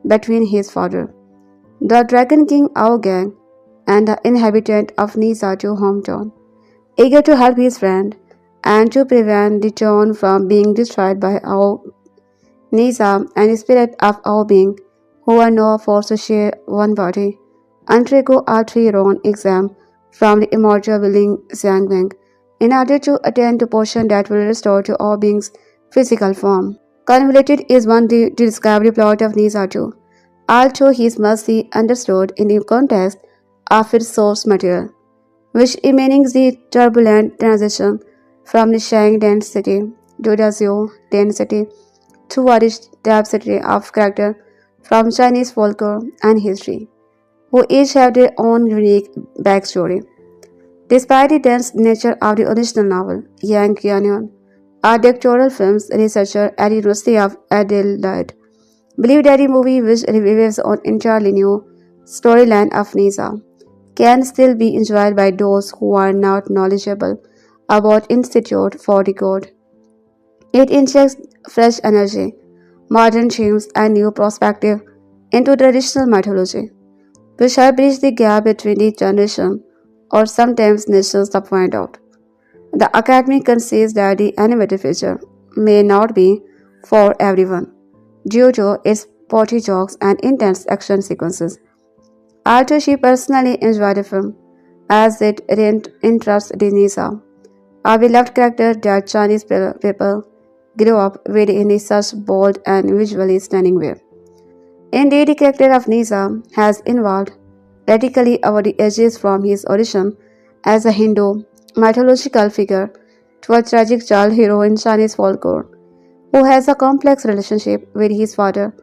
between his father, the Dragon King Aogang, and the inhabitant of Nizatu hometown, eager to help his friend and to prevent the town from being destroyed by Niza and the spirit of Aobing, who are now forced to share one body, undergo a three-round exam from the immortal willing Xiangwang in order to attain to potion that will restore to Aobing's physical form. Convoluted is one the discovery plot of Nizatu, although he must be understood in the context of its source material, which means the turbulent transition from the Shang density to the Zhou density through a rich diversity of character from Chinese folklore and history, who each have their own unique backstory. Despite the dense nature of the original novel, Yang Qianyan, a doctoral films researcher at the University of Adelaide, believed that the movie, which revives an entirely new storyline of Nisa, can still be enjoyed by those who are not knowledgeable about Institute for the God. It injects fresh energy, modern themes, and new perspective into traditional mythology, which help bridge the gap between the generation or sometimes nations to point out. The Academy concedes that the animated feature may not be for everyone due to its potty jokes and intense action sequences. Although she personally enjoyed the film, as it didn't interest Denisa, a beloved character that Chinese people grew up with in such bold and visually stunning way. Indeed, the character of Nisa has evolved radically over the ages from his origin as a Hindu mythological figure to a tragic child hero in Chinese folklore, who has a complex relationship with his father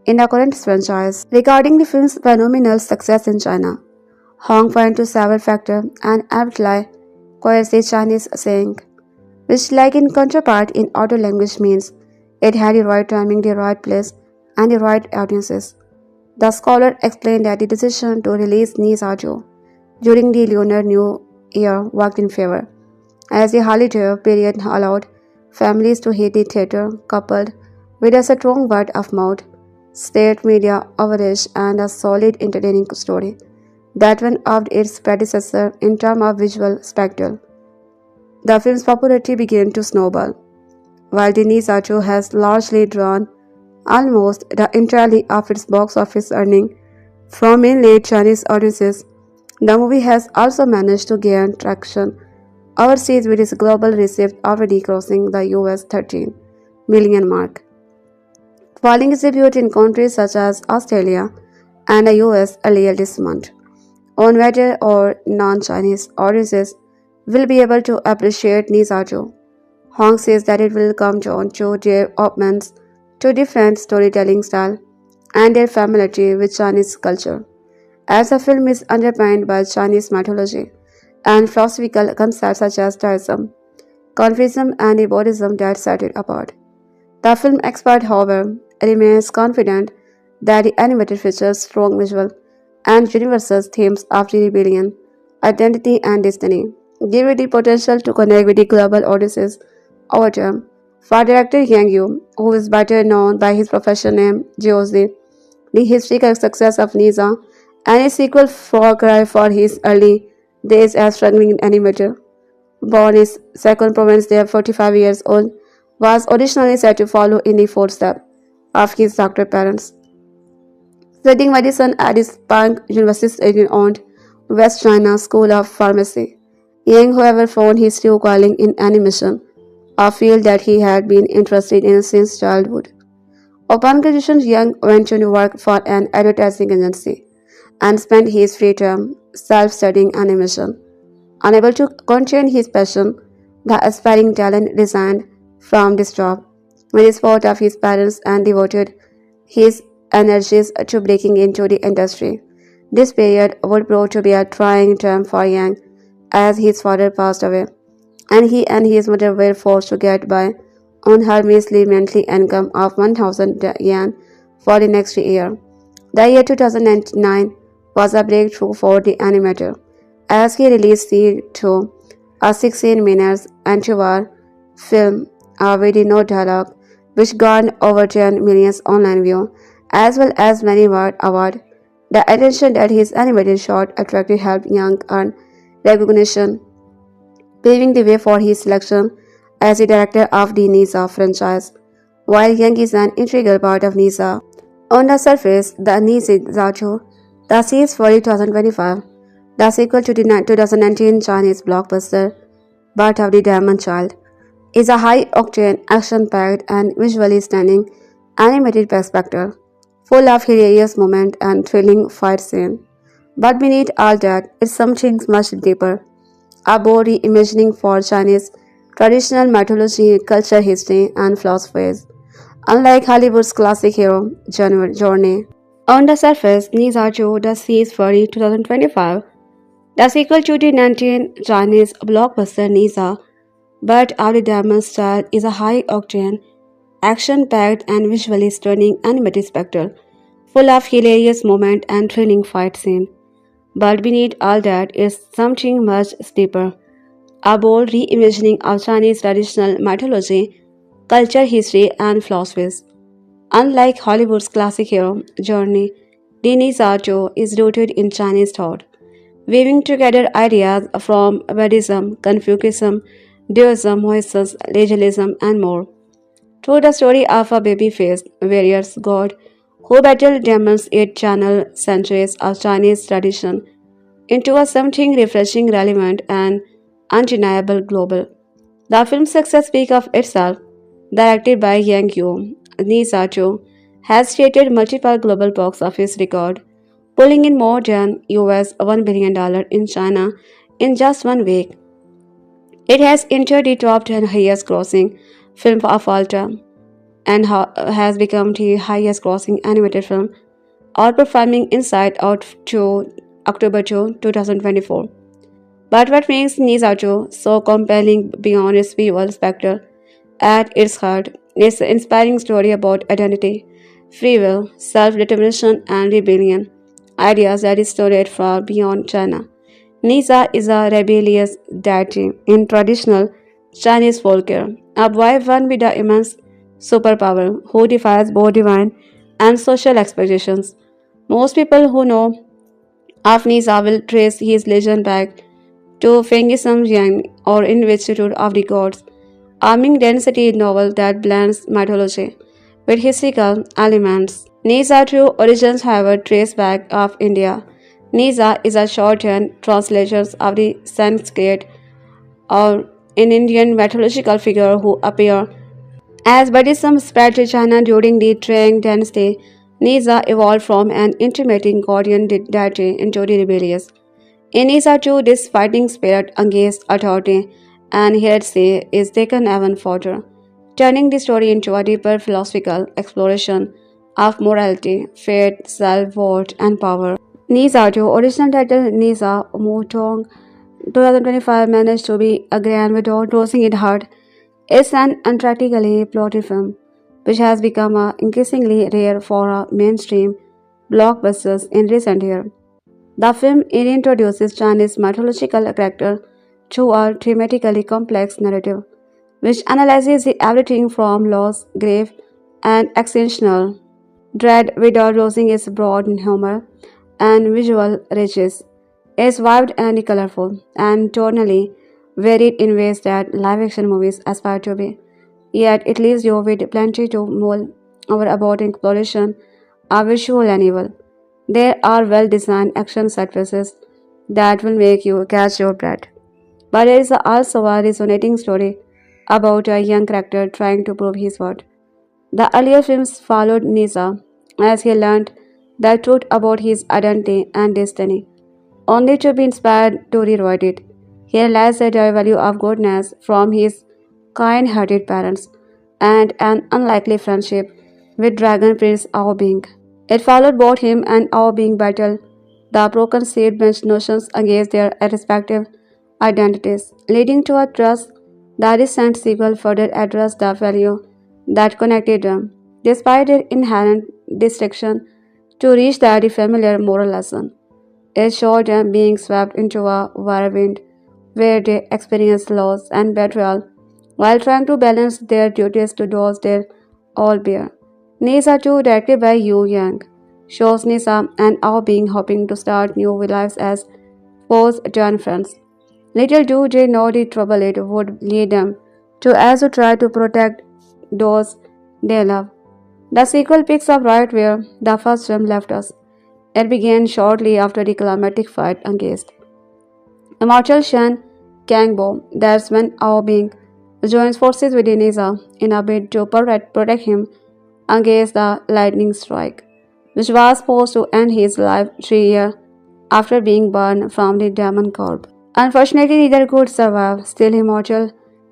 in the current franchise. Regarding the film's phenomenal success in China, Hong pointed to several factors and aptly quotes a Chinese saying, which like in counterpart in other language means it had the right timing, the right place, and the right audiences. The scholar explained that the decision to release Ni Sajo during the Lunar New Year worked in favor, as the holiday period allowed families to hit the theater, coupled with a strong word of mouth, state media coverage, and a solid entertaining story that went up its predecessor in terms of visual spectacle. The film's popularity began to snowball. While the Nisato has largely drawn almost the entirety of its box office earning from mainly Chinese audiences, the movie has also managed to gain traction overseas with its global receipt already crossing the US 13 million mark. Following its debut in countries such as Australia and the US earlier this month, on whether or non-Chinese audiences will be able to appreciate Nisato, Hong says that it will come down to their opponents to different storytelling style and their familiarity with Chinese culture. As the film is underpinned by Chinese mythology and philosophical concepts such as Taoism, Confucianism, and Buddhism that set it apart. The film expert, however, remains confident that the animated features strong visual and universal themes of the rebellion, identity, and destiny, giving the potential to connect with the global audiences over time. For director Yang Yu, who is better known by his professional name Jaise, the historical success of Nisa, and a sequel for Cry for his early days as struggling animator, born in second province there 45 years old, was originally set to follow in the footsteps of his doctor parents. Studying medicine at his Pang University owned West China School of Pharmacy, Yang, however, found his true calling in animation, a field that he had been interested in since childhood. Upon graduation, Yang went to work for an advertising agency and spent his free time self-studying animation. Unable to contain his passion, the aspiring talent resigned from this job with the support of his parents and devoted his energies to breaking into the industry. This period would prove to be a trying time for Yang as his father passed away, and he and his mother were forced to get by on her measly monthly income of 1000 yen for the next year. The year 2009 was a breakthrough for the animator, as he released the two, a 16 minutes anti-war film with no dialogue, which garnered over 10 million online views, as well as many awards. The attention that his animated short attracted helped Young earn recognition, paving the way for his selection as the director of the Nisa franchise. While Young is an integral part of Nisa, on the surface, the Nisa Zato, the series for 2025, the sequel to the 2019 Chinese blockbuster Birth of the Diamond Child, is a high-octane, action-packed, and visually stunning animated spectacle, full of hilarious moments and thrilling fight scenes. But beneath all that is something much deeper, a bold reimagining for Chinese traditional mythology, culture, history, and philosophies. Unlike Hollywood's classic hero journey, on the surface, Nizacho, the Seas Furry 2025, the sequel to the 19 Chinese blockbuster Nisa, but of the Diamond Star is a high-octane, action-packed and visually stunning animated spectacle, full of hilarious moments and thrilling fight scenes. But beneath all that is something much deeper, a bold reimagining of Chinese traditional mythology, culture, history, and philosophies. Unlike Hollywood's classic hero journey, Dini's Arto is rooted in Chinese thought, weaving together ideas from Buddhism, Confucianism, Taoism, Mohism, legalism, and more. Through the story of a baby-faced warrior god who battled demons, it channeled centuries of Chinese tradition into a something refreshing, relevant, and undeniable global. The film's success speaks of itself. Directed by Yang Yu, Ni Sato has created multiple global box office records, pulling in more than US $1 billion in China in just 1 week. It has entered the top 10 highest grossing film of all time and has become the highest grossing animated film, outperforming Inside Out to October 2, 2024. But what makes Nizato so compelling beyond its visual spectacle at its heart is the inspiring story about identity, free will, self-determination, and rebellion, ideas that storied far beyond China. Nisa is a rebellious deity in traditional Chinese folklore, a boy born with an immense superpower who defies both divine and social expectations. Most people who know of Nisa will trace his legend back to Fengism Yang or Investitude of the Gods, arming density novel that blends mythology with historical elements. Nisa true origins however trace back of India. Nisa is a shorthand translation of the Sanskrit or an Indian mythological figure who appear as Buddhism spread to China during the Tang dynasty. Nisa evolved from an intimidating guardian deity into the rebellious. In Nisa too, this fighting spirit against authority and heresy is taken even further, turning the story into a deeper philosophical exploration of morality, fate, self-worth, and power. Nizajo, original title Niza Mutong 2025, managed to be a grand without losing it hard. It's an untragically plotted film, which has become increasingly rare for mainstream blockbusters in recent years. The film introduces Chinese mythological character through a thematically complex narrative, which analyzes everything from loss, grief, and existential dread without losing its broad humor and visual riches. It's vivid and colorful, and tonally varied in ways that live-action movies aspire to be. Yet it leaves you with plenty to mull over about exploration of visual and evil. There are well-designed action set pieces that will make you catch your breath. But there is also a resonating story about a young character trying to prove his worth. The earlier films followed Nisa as he learned the truth about his identity and destiny, only to be inspired to rewrite it. He realized the value of goodness from his kind hearted parents and an unlikely friendship with Dragon Prince Ao Bing. It followed both him and Ao Bing battle the preconceived notions against their respective identities, leading to a trust. The recent sequel further addressed the value that connected them, despite their inherent distinction, to reach the familiar moral lesson. It showed them being swept into a whirlwind where they experienced loss and betrayal while trying to balance their duties to those they all bear. Nisa 2, directed by Yu Yang, shows Nisa and Ao Bing hoping to start new lives as foes turned friends. Little do they know the trouble it would lead them to as to try to protect those they love. The sequel picks up right where the first film left us. It began shortly after the climactic fight against Immortal Shan Kangbo. That's when Ao Bing joins forces with Ineza in a bid to protect him against the lightning strike, which was supposed to end his life 3 years after being burned from the demon corp. Unfortunately, neither could survive. Still, Immortal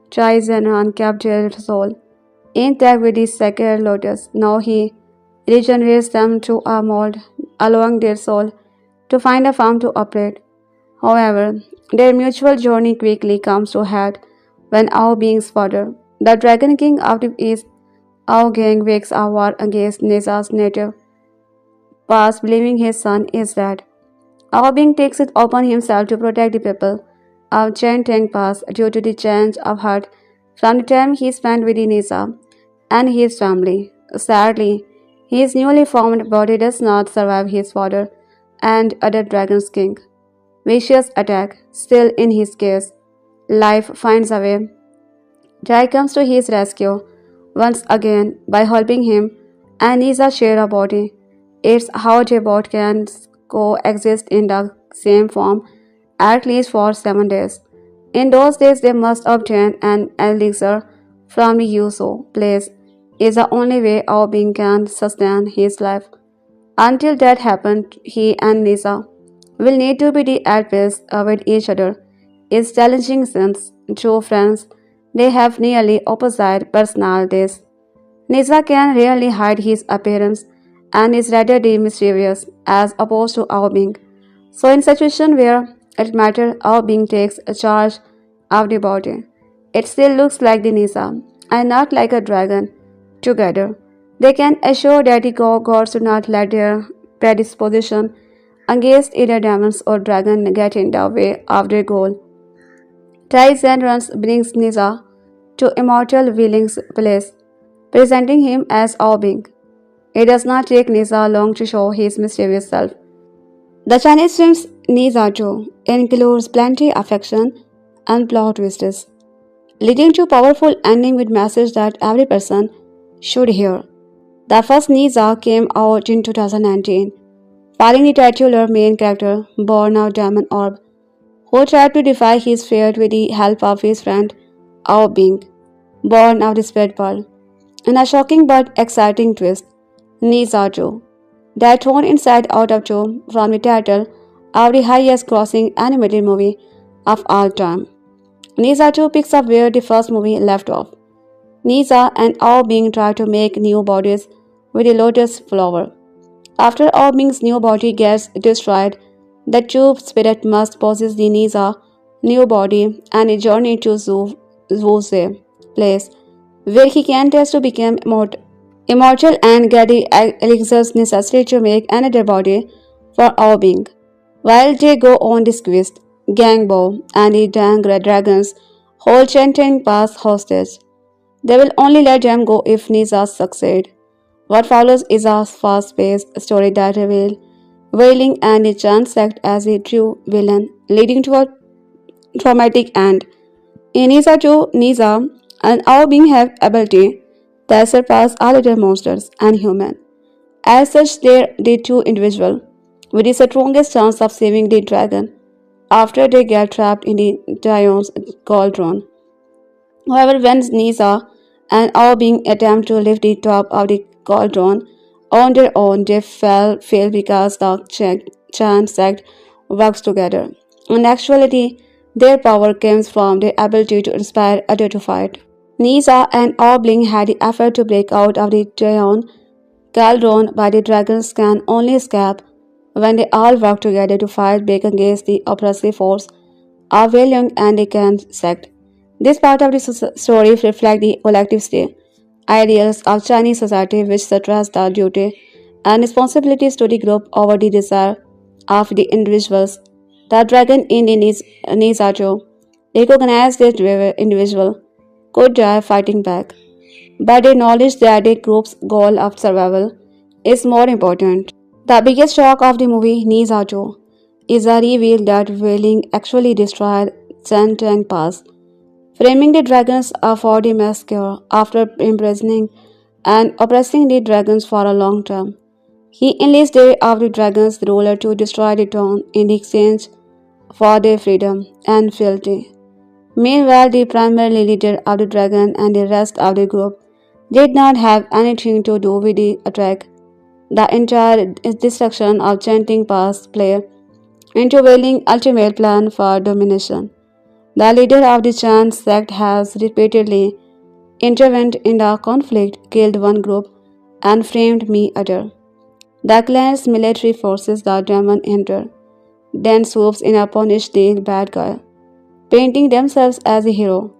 tries and uncapped their soul. Intact with his sacred lotus, now he regenerates them to a mold, allowing their soul to find a farm to operate. However, their mutual journey quickly comes to a head when Ao Bing's father, the Dragon King of the East, Ao Gang, wakes a war against Neza's native past, believing his son is dead. Ao Bing takes it upon himself to protect the people of Chen Teng Pass due to the change of heart from the time he spent with Nisa and his family. Sadly, his newly formed body does not survive his father and other Dragon's King. Vicious attack. Still, in his case, life finds a way. Jai comes to his rescue once again by helping him and Nisa share a body. It's how they both can coexist in the same form at least for 7 days. In those days, they must obtain an elixir from the Yuso place. Is the only way our being can sustain his life. Until that happens, he and Lisa will need to be at peace with each other. It's challenging since, true friends, they have nearly opposite personalities. Nisa can rarely hide his appearance and is rather mischievous as opposed to our being. So in situation where it matters, our being takes a charge of the body. It still looks like the Nisa and not like a dragon. Together, they can assure that the gods do not let their predisposition against either demons or dragon get in the way of their goal. Tyson runs brings Nisa to Immortal Willing's place, presenting him as Aubing. It does not take Nisa long to show his mischievous self. The Chinese film's Nisa too includes plenty of action and plot twists, leading to powerful ending with message that every person should hear. The first Nisa came out in 2019, following the titular main character, born of Diamond Orb, who tried to defy his fate with the help of his friend, Ao Bing, born of the Spirit Pearl. In a shocking but exciting twist, Nisa 2, that torn inside out of Joe from the title of the highest grossing animated movie of all time. Nisa 2 picks up where the first movie left off. Nisa and Ao Bing try to make new bodies with a lotus flower. After Orbing's new body gets destroyed, the true spirit must possess the Nisa new body and a journey to Zuze place, where he can test to become immortal and get the elixirs necessary to make another body for Orbing. While they go on this quest, Gangbo and the Dang Dragons hold Chanting Pass hostage. They will only let them go if Nisa succeed. What follows is a fast-paced story that reveals Wailing and a chance act as a true villain, leading to a traumatic end. In Nisa 2, Nisa and our being have ability that surpass all other monsters and human. As such, they're the two individual with the strongest chance of saving the dragon after they get trapped in the Dion's cauldron. However, when Nisa and our being attempt to lift the top of the cauldron on their own, they fail because the Chan sect works together. In actuality, their power comes from their ability to inspire others to fight. Nisa and Obling had the effort to break out of the Gion cauldron, but the dragons can only escape when they all work together to fight back against the oppressive force of Whaleyong and the Khan sect. This part of the story reflects the collective state ideals of Chinese society which stress the duty and responsibilities to the group over the desire of the individuals. The dragon in Nizajo recognized that the individual could die fighting back, but they acknowledged that the group's goal of survival is more important. The biggest shock of the movie Nizajo is a reveal that Wailing actually destroyed Santang Pass, framing the dragons for the massacre after imprisoning and oppressing the dragons for a long time. He enlisted of the dragons ruler to destroy the town in exchange for their freedom and fealty. Meanwhile, the primary leader of the dragon and the rest of the group did not have anything to do with the attack. The entire destruction of Chanting Pass played into Wailing's ultimate plan for domination. The leader of the Chan sect has repeatedly intervened in the conflict, killed one group, and framed me other. The clan's military forces the demon enter, then swoops in and punish the bad guy, painting themselves as a hero.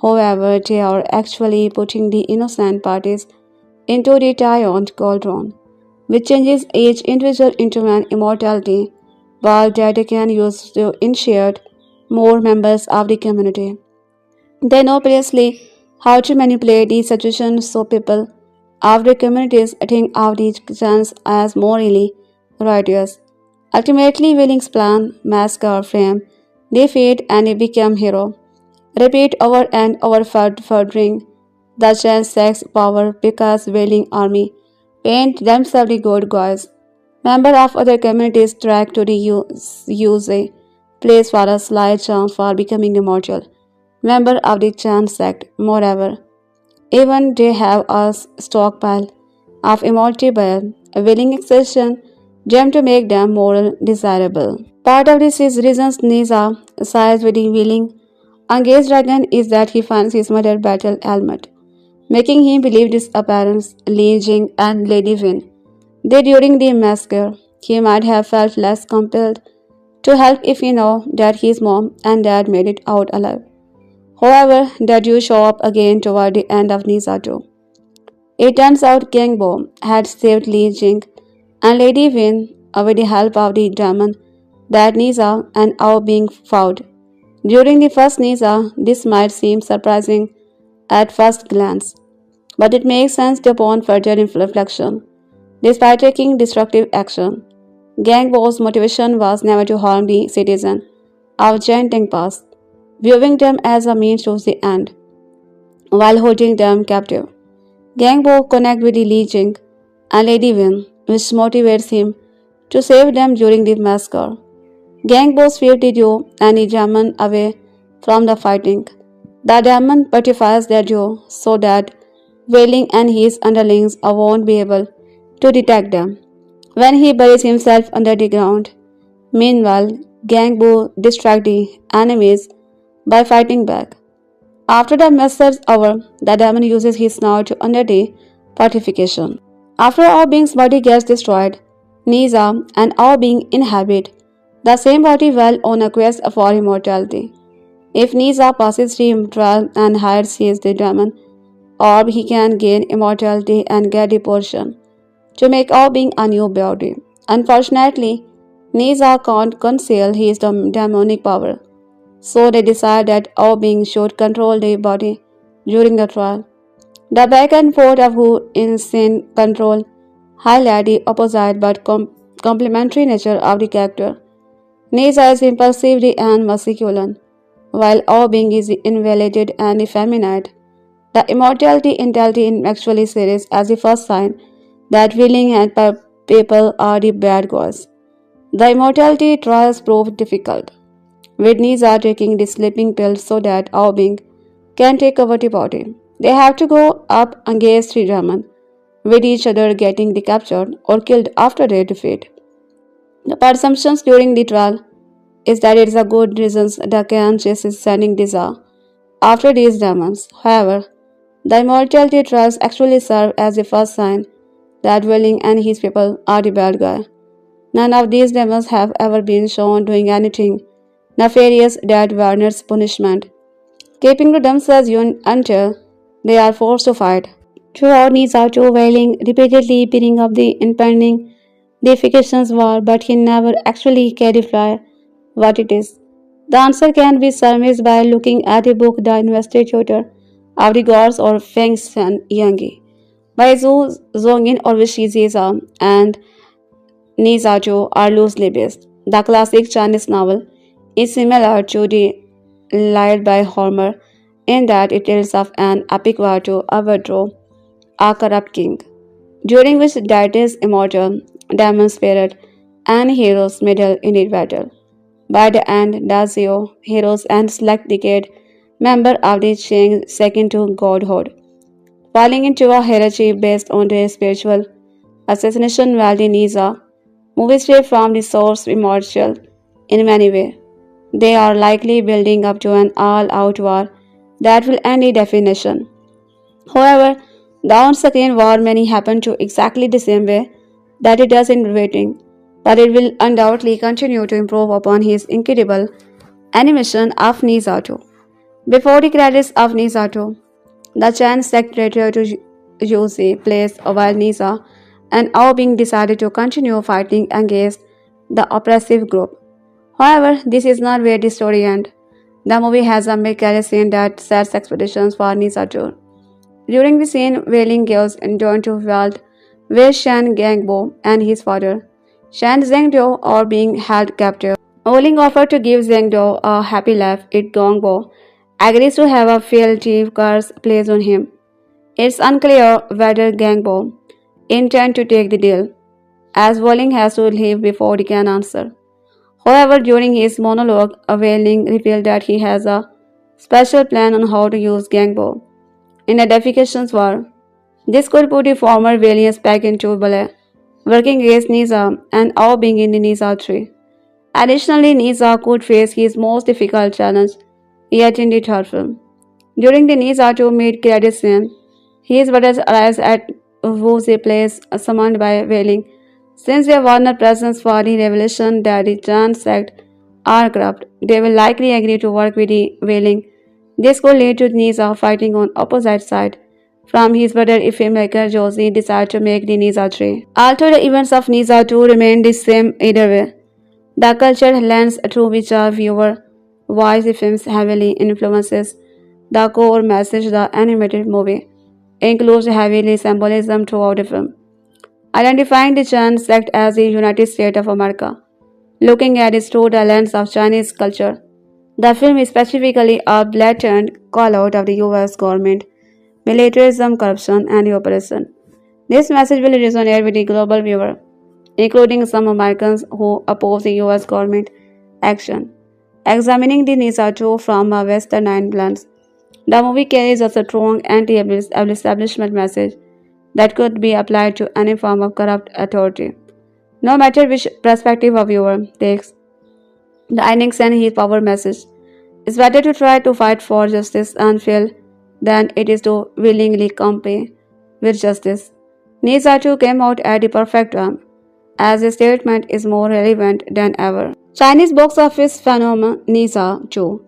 However, they are actually putting the innocent parties into the tyrant cauldron, which changes each individual into an immortality, while that can use to initiate more members of the community. They know precisely how to manipulate the situation so people of the communities think of these chants as morally righteous. Ultimately, Willing's plan, massacre, frame, defeat, and he became hero. Repeat over and over furthering the chance sex power because Wailing army paint themselves the good guys. Members of other communities track to the use a place for a slight chance for becoming immortal member of the Chan sect. Moreover, even they have a stockpile of immortal willing exception gem to make them more desirable. Part of this is reasons Nisa sides with the willing engaged dragon is that he finds his mother battle helmet, making him believe his appearance, Li Jing and Lady Win. They during the massacre, he might have felt less compelled to help if he know that his mom and dad made it out alive. However, the Jew show up again toward the end of Nisato. It turns out Gangbo had saved Li Jing and Lady Win with the help of the demon that Nisa and Ao being fought. During the first Nisa, this might seem surprising at first glance, but it makes sense upon further reflection. Despite taking destructive action, Gangbo's motivation was never to harm the citizen of Janteng Pass, viewing them as a means to the end, while holding them captive. Gangbo connects with the Li Jing and Lady Win, which motivates him to save them during the massacre. Gangbo sweeps the duo and the demon away from the fighting. The demon purifies their duo so that Wailing and his underlings won't be able to detect them when he buries himself under the ground. Meanwhile, Gangbo distracts the enemies by fighting back. After the mess is over, the demon uses his snout to under the fortification. After our being's body gets destroyed, Nisa and our being inhabit the same body while on a quest for immortality. If Nisa passes through trial and hides his the demon, or he can gain immortality and get a portion to make our being a new body. Unfortunately, Nisa can't conceal his demonic power, so they decide that our being should control the body during the trial. The back and forth of who insane control highlight the opposite but complementary nature of the character. Nisa is impulsive and masculine, while our being is invalidated and effeminate. The immortality intelligence in actually series as the first sign that willing and people are the bad guys. The immortality trials prove difficult. Whitneys are taking the sleeping pill so that our being can take over the body. They have to go up against three Raman, with each other getting captured or killed after their defeat. The presumptions during the trial is that it is a good reasons the Kansas is sending Disa after these demons. However, the immortality trials actually serve as the first sign that Welling and his people are the bad guy. None of these demons have ever been shown doing anything nefarious that warrants punishment, keeping to themselves until they are forced to fight. Throughout Nisato wailing, repeatedly beating up the impending deifications war, but he never actually clarified what it is. The answer can be surmised by looking at the book The Investigator of the Gods or Feng Shen Yangi by Zhu Zongin or Vishiziza and Nizajo are loosely based. The classic Chinese novel is similar to the Lied by Homer in that it tells of an epic war to overthrow a corrupt king, during which deities immortal, demon spirit, and heroes meddle in the battle. By the end, Dazio, heroes and select decade member of the chain second to godhood, falling into a hierarchy based on their spiritual assassination while Niza movies stray from the source immortal in many ways. They are likely building up to an all-out war that will end the definition. However, the on-screen war may happen to exactly the same way that it does in waiting, but it will undoubtedly continue to improve upon his incredible animation of Nizato. Before the credits of Nizato, the Chan secretary to Yose plays while Nisa and Ao being decided to continue fighting against the oppressive group. However, this is not where the story ends. The movie has a mid-carriage scene that sets expectations for Nisato. During the scene, Wailing goes into Wald, where Shan Gangbo and his father, Shan Zhengdo, are being held captive. Oling offered to give Zhengdo a happy life if Gongbo agrees to have a fealty curse placed on him. It's unclear whether Gangbo intend to take the deal, as Wolling has to leave before he can answer. However, during his monologue, Wailing revealed that he has a special plan on how to use Gangbo in a defecations war. This could put the former valiants back into ballet, working against Nisa and all being in the Nisa tree. Additionally, Nisa could face his most difficult challenge yet in the third film. During the Nisa 2 mid-credit scene, his brothers arrive at whose place summoned by Wailing. Since their Warner presence for the revelation that the Trans sect are corrupt, they will likely agree to work with the Wailing. This could lead to Nisa fighting on opposite side from his brother if filmmaker Josie decides to make the Nisa 3. Although the events of Nisa 2 remain the same either way, the culture lens through which a viewer watches the films heavily influences the core message. The animated movie includes heavily symbolism throughout the film, identifying the Chan sect as the United States of America. Looking at it through the lens of Chinese culture, the film is specifically a blatant call-out of the US government, militarism, corruption, and the oppression. This message will resonate with the global viewer, including some Americans who oppose the US government action. Examining the Nisato from a Western lens, the movie carries a strong anti-establishment message that could be applied to any form of corrupt authority. No matter which perspective a viewer takes, the ending sends his power message. It's better to try to fight for justice and fail than it is to willingly comply with justice. Nizatu came out at the perfect time, as the statement is more relevant than ever. Chinese box office phenomenon Niza 2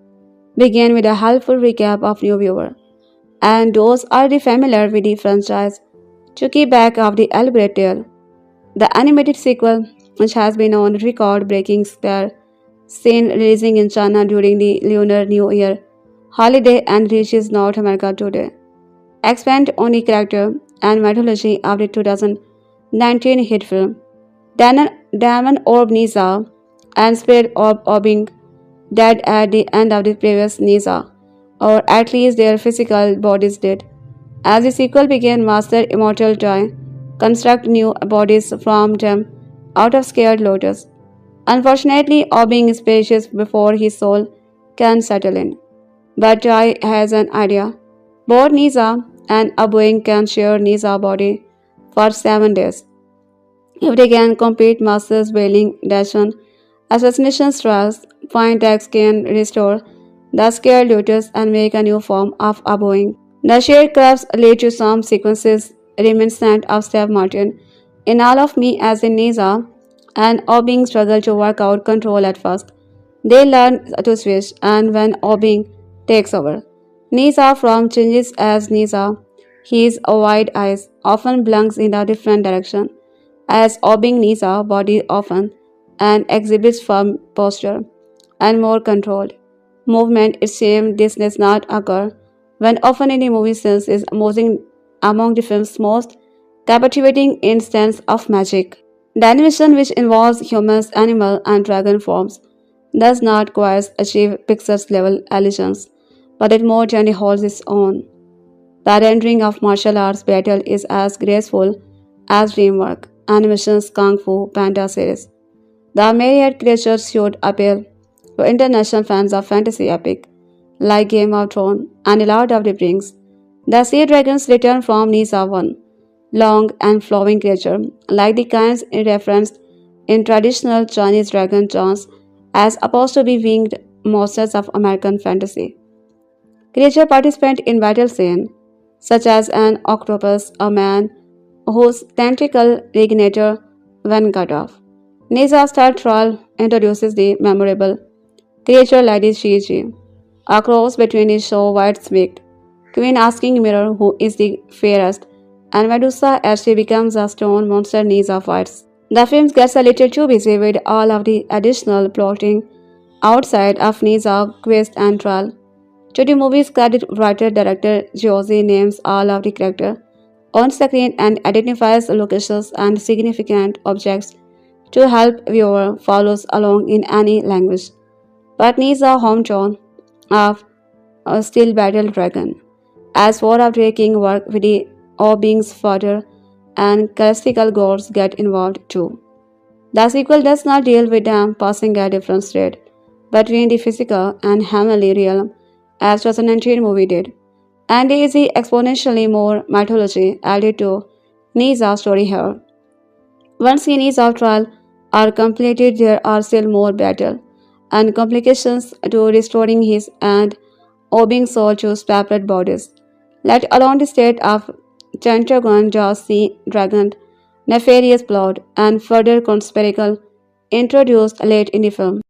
began with a helpful recap of new viewer, and those already familiar with the franchise to keep back of the elaborate tale. The animated sequel, which has been on record-breaking scale, seen releasing in China during the Lunar New Year holiday and reaches North America today, expand on the character and mythology of the 2019 hit film. Damon Orb Nisa and Spirit Orb Orbing dead at the end of the previous Nisa, or at least their physical bodies did. As the sequel began, Master Immortal Joy construct new bodies from them out of scared lotus. Unfortunately, Orbing is spacious before his soul can settle in. But Joy has an idea. Both Nisa and Abuing can share Nisa body for 7 days. If they can complete Master's whaling Dashon assassination trials, find Dex can restore the scared lotus and make a new form of Aboing. The shared crafts lead to some sequences reminiscent of Steve Martin in All of Me as in Nisa and Obbing struggle to work out control at first. They learn to switch and when Obbing takes over. Nisa from changes as Nisa. His wide eyes often blinks in a different direction as Obbing Nisa body often and exhibits firm posture and more controlled movement. It seems this does not occur when often in the movie sense is among the film's most captivating instance of magic. The animation, which involves humans, animal, and dragon forms, does not quite achieve Pixar's level elegance, but it more than holds its own. The rendering of martial arts battle is as graceful as DreamWorks Animation's Kung Fu Panda series. The myriad creatures should appeal to international fans of fantasy epic like Game of Thrones and Lord of the Rings. The sea dragons return from Nisa 1, long and flowing creature like the kinds referenced in traditional Chinese dragon charms as opposed to be winged monsters of American fantasy. Creature participate in battle scene, such as an octopus, a man whose tentacle regenerator when cut off. Nisa's third trial introduces the memorable creature Lady Shiji, a cross between his show white beaked queen asking mirror who is the fairest, and Medusa as she becomes a stone monster Nisa fights. The film gets a little too busy with all of the additional plotting outside of Nisa quest and trial. To the movie's credit, writer director Josie names all of the characters on screen and identifies locations and significant objects to help viewer follows along in any language. But Nisa hometown of a Steel Battle Dragon, as for of breaking work with the all beings further and celestial gods get involved too. The sequel does not deal with them passing a different state between the physical and heavenly realm as 2019 movie did, and there is exponentially more mythology added to Nisa's story here. Once Nisa trial are completed, there are still more battle and complications to restoring his and Obing soul to separate bodies, let alone the state of Tentagon, Sea Dragon, nefarious plot, and further conspiracle introduced late in the film.